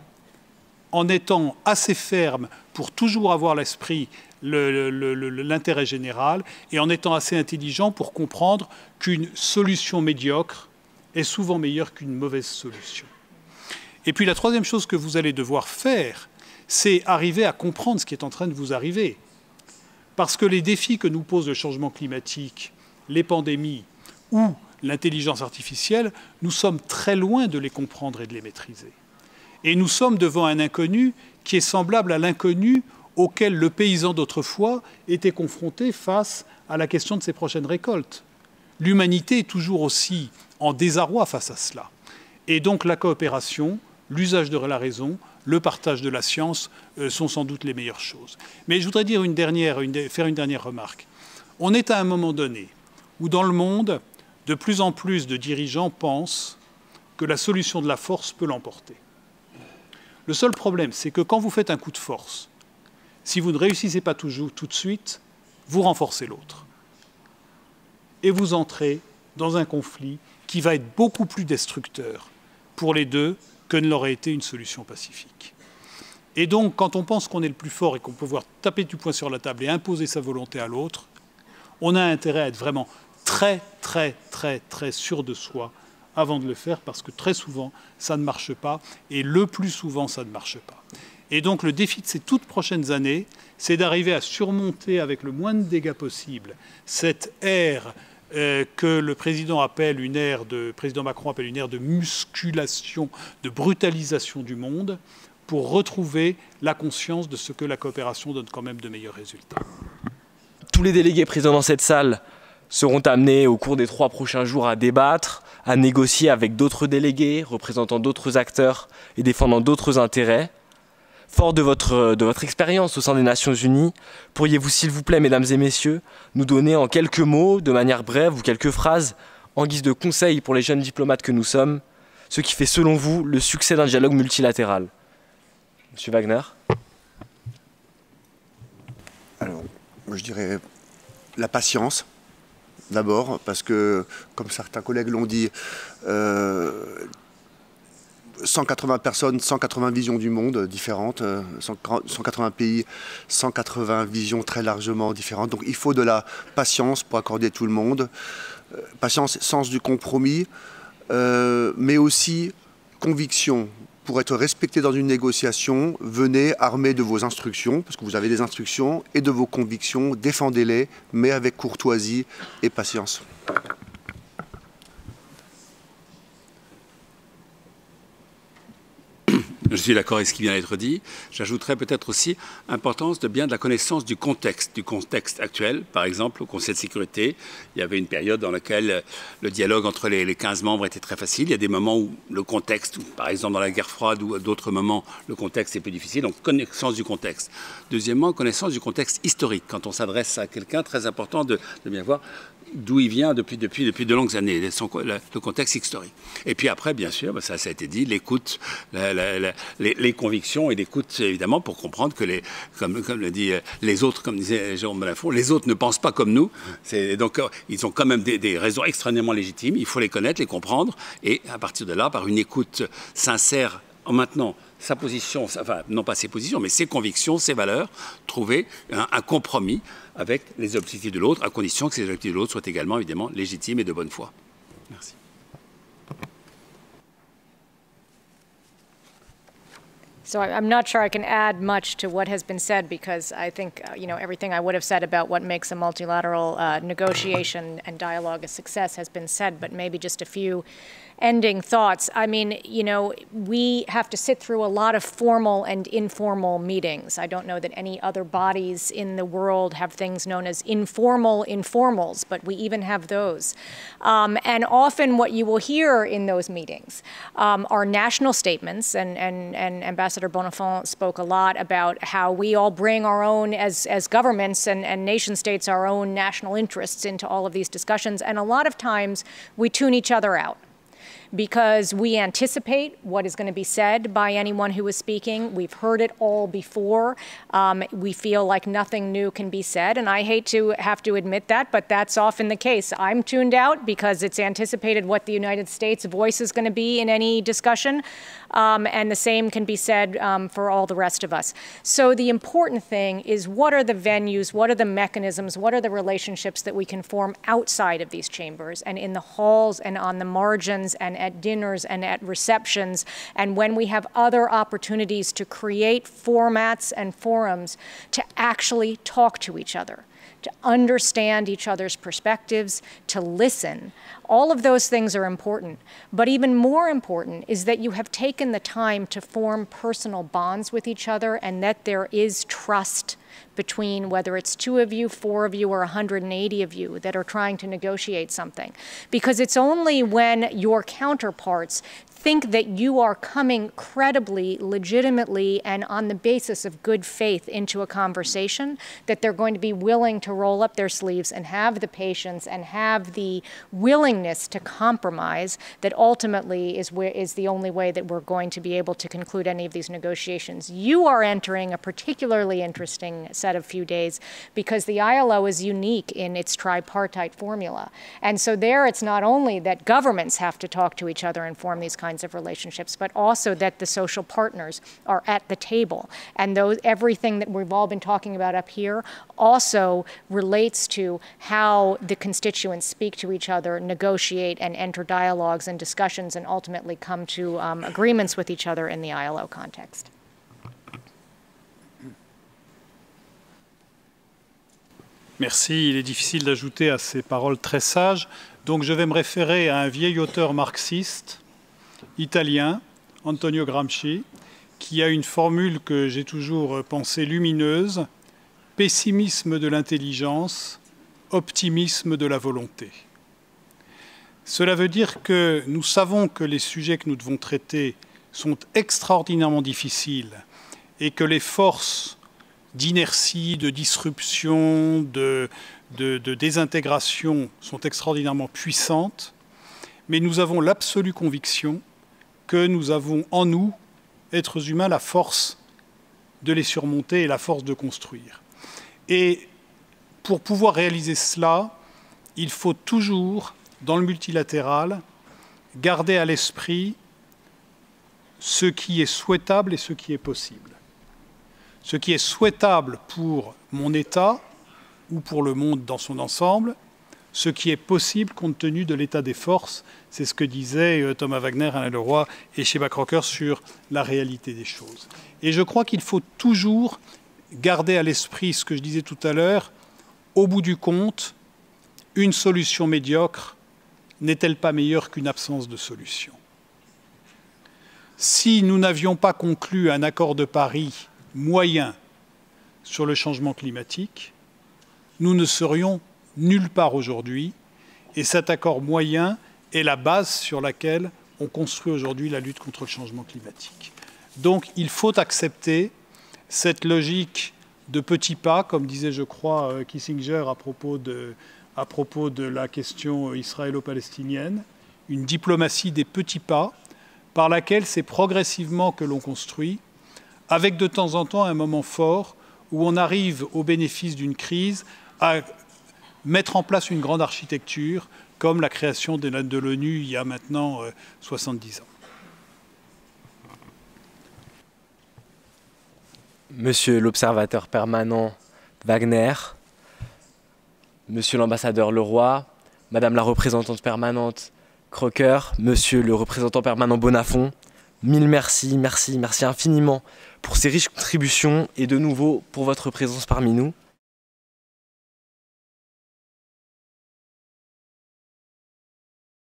en étant assez ferme pour toujours avoir à l'esprit l'intérêt général et en étant assez intelligent pour comprendre qu'une solution médiocre est souvent meilleure qu'une mauvaise solution. Et puis la troisième chose que vous allez devoir faire, c'est arriver à comprendre ce qui est en train de vous arriver. Parce que les défis que nous pose le changement climatique, les pandémies ou l'intelligence artificielle, nous sommes très loin de les comprendre et de les maîtriser. Et nous sommes devant un inconnu qui est semblable à l'inconnu auquel le paysan d'autrefois était confronté face à la question de ses prochaines récoltes. L'humanité est toujours aussi en désarroi face à cela. Et donc la coopération, l'usage de la raison, le partage de la science sont sans doute les meilleures choses. Mais je voudrais dire faire une dernière remarque. On est à un moment donné où dans le monde, de plus en plus de dirigeants pensent que la solution de la force peut l'emporter. Le seul problème, c'est que quand vous faites un coup de force, si vous ne réussissez pas toujours tout de suite, vous renforcez l'autre. Et vous entrez dans un conflit qui va être beaucoup plus destructeur pour les deux que ne l'aurait été une solution pacifique. Et donc, quand on pense qu'on est le plus fort et qu'on peut pouvoir taper du poing sur la table et imposer sa volonté à l'autre, on a intérêt à être vraiment très, très, très, très sûr de soi avant de le faire, parce que très souvent, ça ne marche pas, et le plus souvent, ça ne marche pas. Et donc, le défi de ces toutes prochaines années, c'est d'arriver à surmonter avec le moins de dégâts possible cette ère que le président Macron appelle une ère de musculation, de brutalisation du monde, pour retrouver la conscience de ce que la coopération donne quand même de meilleurs résultats. Tous les délégués présents dans cette salle seront amenés au cours des 3 prochains jours à débattre, à négocier avec d'autres délégués, représentant d'autres acteurs et défendant d'autres intérêts. Fort de votre expérience au sein des Nations Unies, pourriez-vous, s'il vous plaît, mesdames et messieurs, nous donner en quelques mots, de manière brève ou quelques phrases, en guise de conseil pour les jeunes diplomates que nous sommes, ce qui fait selon vous le succès d'un dialogue multilatéral? Monsieur Wagner. Alors, je dirais la patience, d'abord, parce que, comme certains collègues l'ont dit, 180 personnes, 180 visions du monde différentes, 180 pays, 180 visions très largement différentes. Donc il faut de la patience pour accorder tout le monde. Patience, sens du compromis, mais aussi conviction. Pour être respecté dans une négociation, venez armé de vos instructions, parce que vous avez des instructions, et de vos convictions, défendez-les, mais avec courtoisie et patience. Je suis d'accord avec ce qui vient d'être dit. J'ajouterais peut-être aussi l'importance de la connaissance du contexte actuel. Par exemple, au Conseil de sécurité, il y avait une période dans laquelle le dialogue entre les 15 membres était très facile. Il y a des moments où le contexte, par exemple dans la guerre froide ou à d'autres moments, le contexte est plus difficile. Donc, connaissance du contexte. Deuxièmement, connaissance du contexte historique. Quand on s'adresse à quelqu'un, très important de bien voir d'où il vient depuis de longues années, le contexte historique. Et puis après, bien sûr, ça a été dit, l'écoute, les convictions et l'écoute, évidemment, pour comprendre que, comme le dit les autres, comme disait Jérôme Malenfant, les autres ne pensent pas comme nous. Donc, ils ont quand même des raisons extrêmement légitimes. Il faut les connaître, les comprendre. Et à partir de là, par une écoute sincère, en maintenant sa position, enfin, non pas ses positions, mais ses convictions, ses valeurs, trouver un compromis avec les objectifs de l'autre, à condition que ces objectifs de l'autre soient également, évidemment, légitimes et de bonne foi. Merci. So I'm not sure I can add much to what has been said, because I think everything I would have said about what makes a multilateral negotiation and dialogue a success has been said, but maybe just a few ending thoughts. I mean, we have to sit through a lot of formal and informal meetings. I don't know that any other bodies in the world have things known as informal informals, but we even have those. And often what you will hear in those meetings are national statements, and Ambassador Bonifant spoke a lot about how we all bring our own, as governments and nation states, our own national interests into all of these discussions, and a lot of times we tune each other out, because we anticipate what is going to be said by anyone who is speaking. We've heard it all before. We feel like nothing new can be said, and I hate to have to admit that, but that's often the case. I'm tuned out because it's anticipated what the United States voice is going to be in any discussion, and the same can be said for all the rest of us. So the important thing is, what are the venues, what are the mechanisms, what are the relationships that we can form outside of these chambers and in the halls and on the margins and at dinners and at receptions, and when we have other opportunities to create formats and forums to actually talk to each other, to understand each other's perspectives, to listen. All of those things are important, but even more important is that you have taken the time to form personal bonds with each other, and that there is trust, between whether it's 2 of you, 4 of you, or 180 of you that are trying to negotiate something. Because it's only when your counterparts think that you are coming credibly, legitimately, and on the basis of good faith into a conversation that they're going to be willing to roll up their sleeves and have the patience and have the willingness to compromise that ultimately is the only way that we're going to be able to conclude any of these negotiations. You are entering a particularly interesting set of few days because the ILO is unique in its tripartite formula. And so there it's not only that governments have to talk to each other and form these kinds of relationships, but also that the social partners are at the table. And everything that we've all been talking about up here also relates to how the constituents speak to each other, negotiate, and enter dialogues and discussions, and ultimately come to agreements with each other in the ILO context. Merci. Il est difficile d'ajouter à ces paroles très sages. Donc je vais me référer à un vieil auteur marxiste italien, Antonio Gramsci, qui a une formule que j'ai toujours pensée lumineuse: pessimisme de l'intelligence, optimisme de la volonté. Cela veut dire que nous savons que les sujets que nous devons traiter sont extraordinairement difficiles et que les forces d'inertie, de disruption, de désintégration sont extraordinairement puissantes, mais nous avons l'absolue conviction que nous avons en nous, êtres humains, la force de les surmonter et la force de construire. Et pour pouvoir réaliser cela, il faut toujours, dans le multilatéral, garder à l'esprit ce qui est souhaitable et ce qui est possible. Ce qui est souhaitable pour mon État ou pour le monde dans son ensemble, ce qui est possible compte tenu de l'état des forces. C'est ce que disaient Thomas Wagner, Alain Leroy et Sheba Crocker sur la réalité des choses. Et je crois qu'il faut toujours garder à l'esprit ce que je disais tout à l'heure: au bout du compte, une solution médiocre n'est-elle pas meilleure qu'une absence de solution? Si nous n'avions pas conclu un accord de Paris moyen sur le changement climatique, nous ne serions nulle part aujourd'hui, et cet accord moyen est la base sur laquelle on construit aujourd'hui la lutte contre le changement climatique. Donc il faut accepter cette logique de petits pas, comme disait, je crois, Kissinger à propos de la question israélo-palestinienne, une diplomatie des petits pas par laquelle c'est progressivement que l'on construit, avec de temps en temps un moment fort où on arrive au bénéfice d'une crise à mettre en place une grande architecture, comme la création de l'ONU il y a maintenant 70 ans. Monsieur l'observateur permanent Wagner, Monsieur l'ambassadeur Leroy, Madame la représentante permanente Crocker, Monsieur le représentant permanent Bonnafont, mille merci, merci infiniment pour ces riches contributions et de nouveau pour votre présence parmi nous.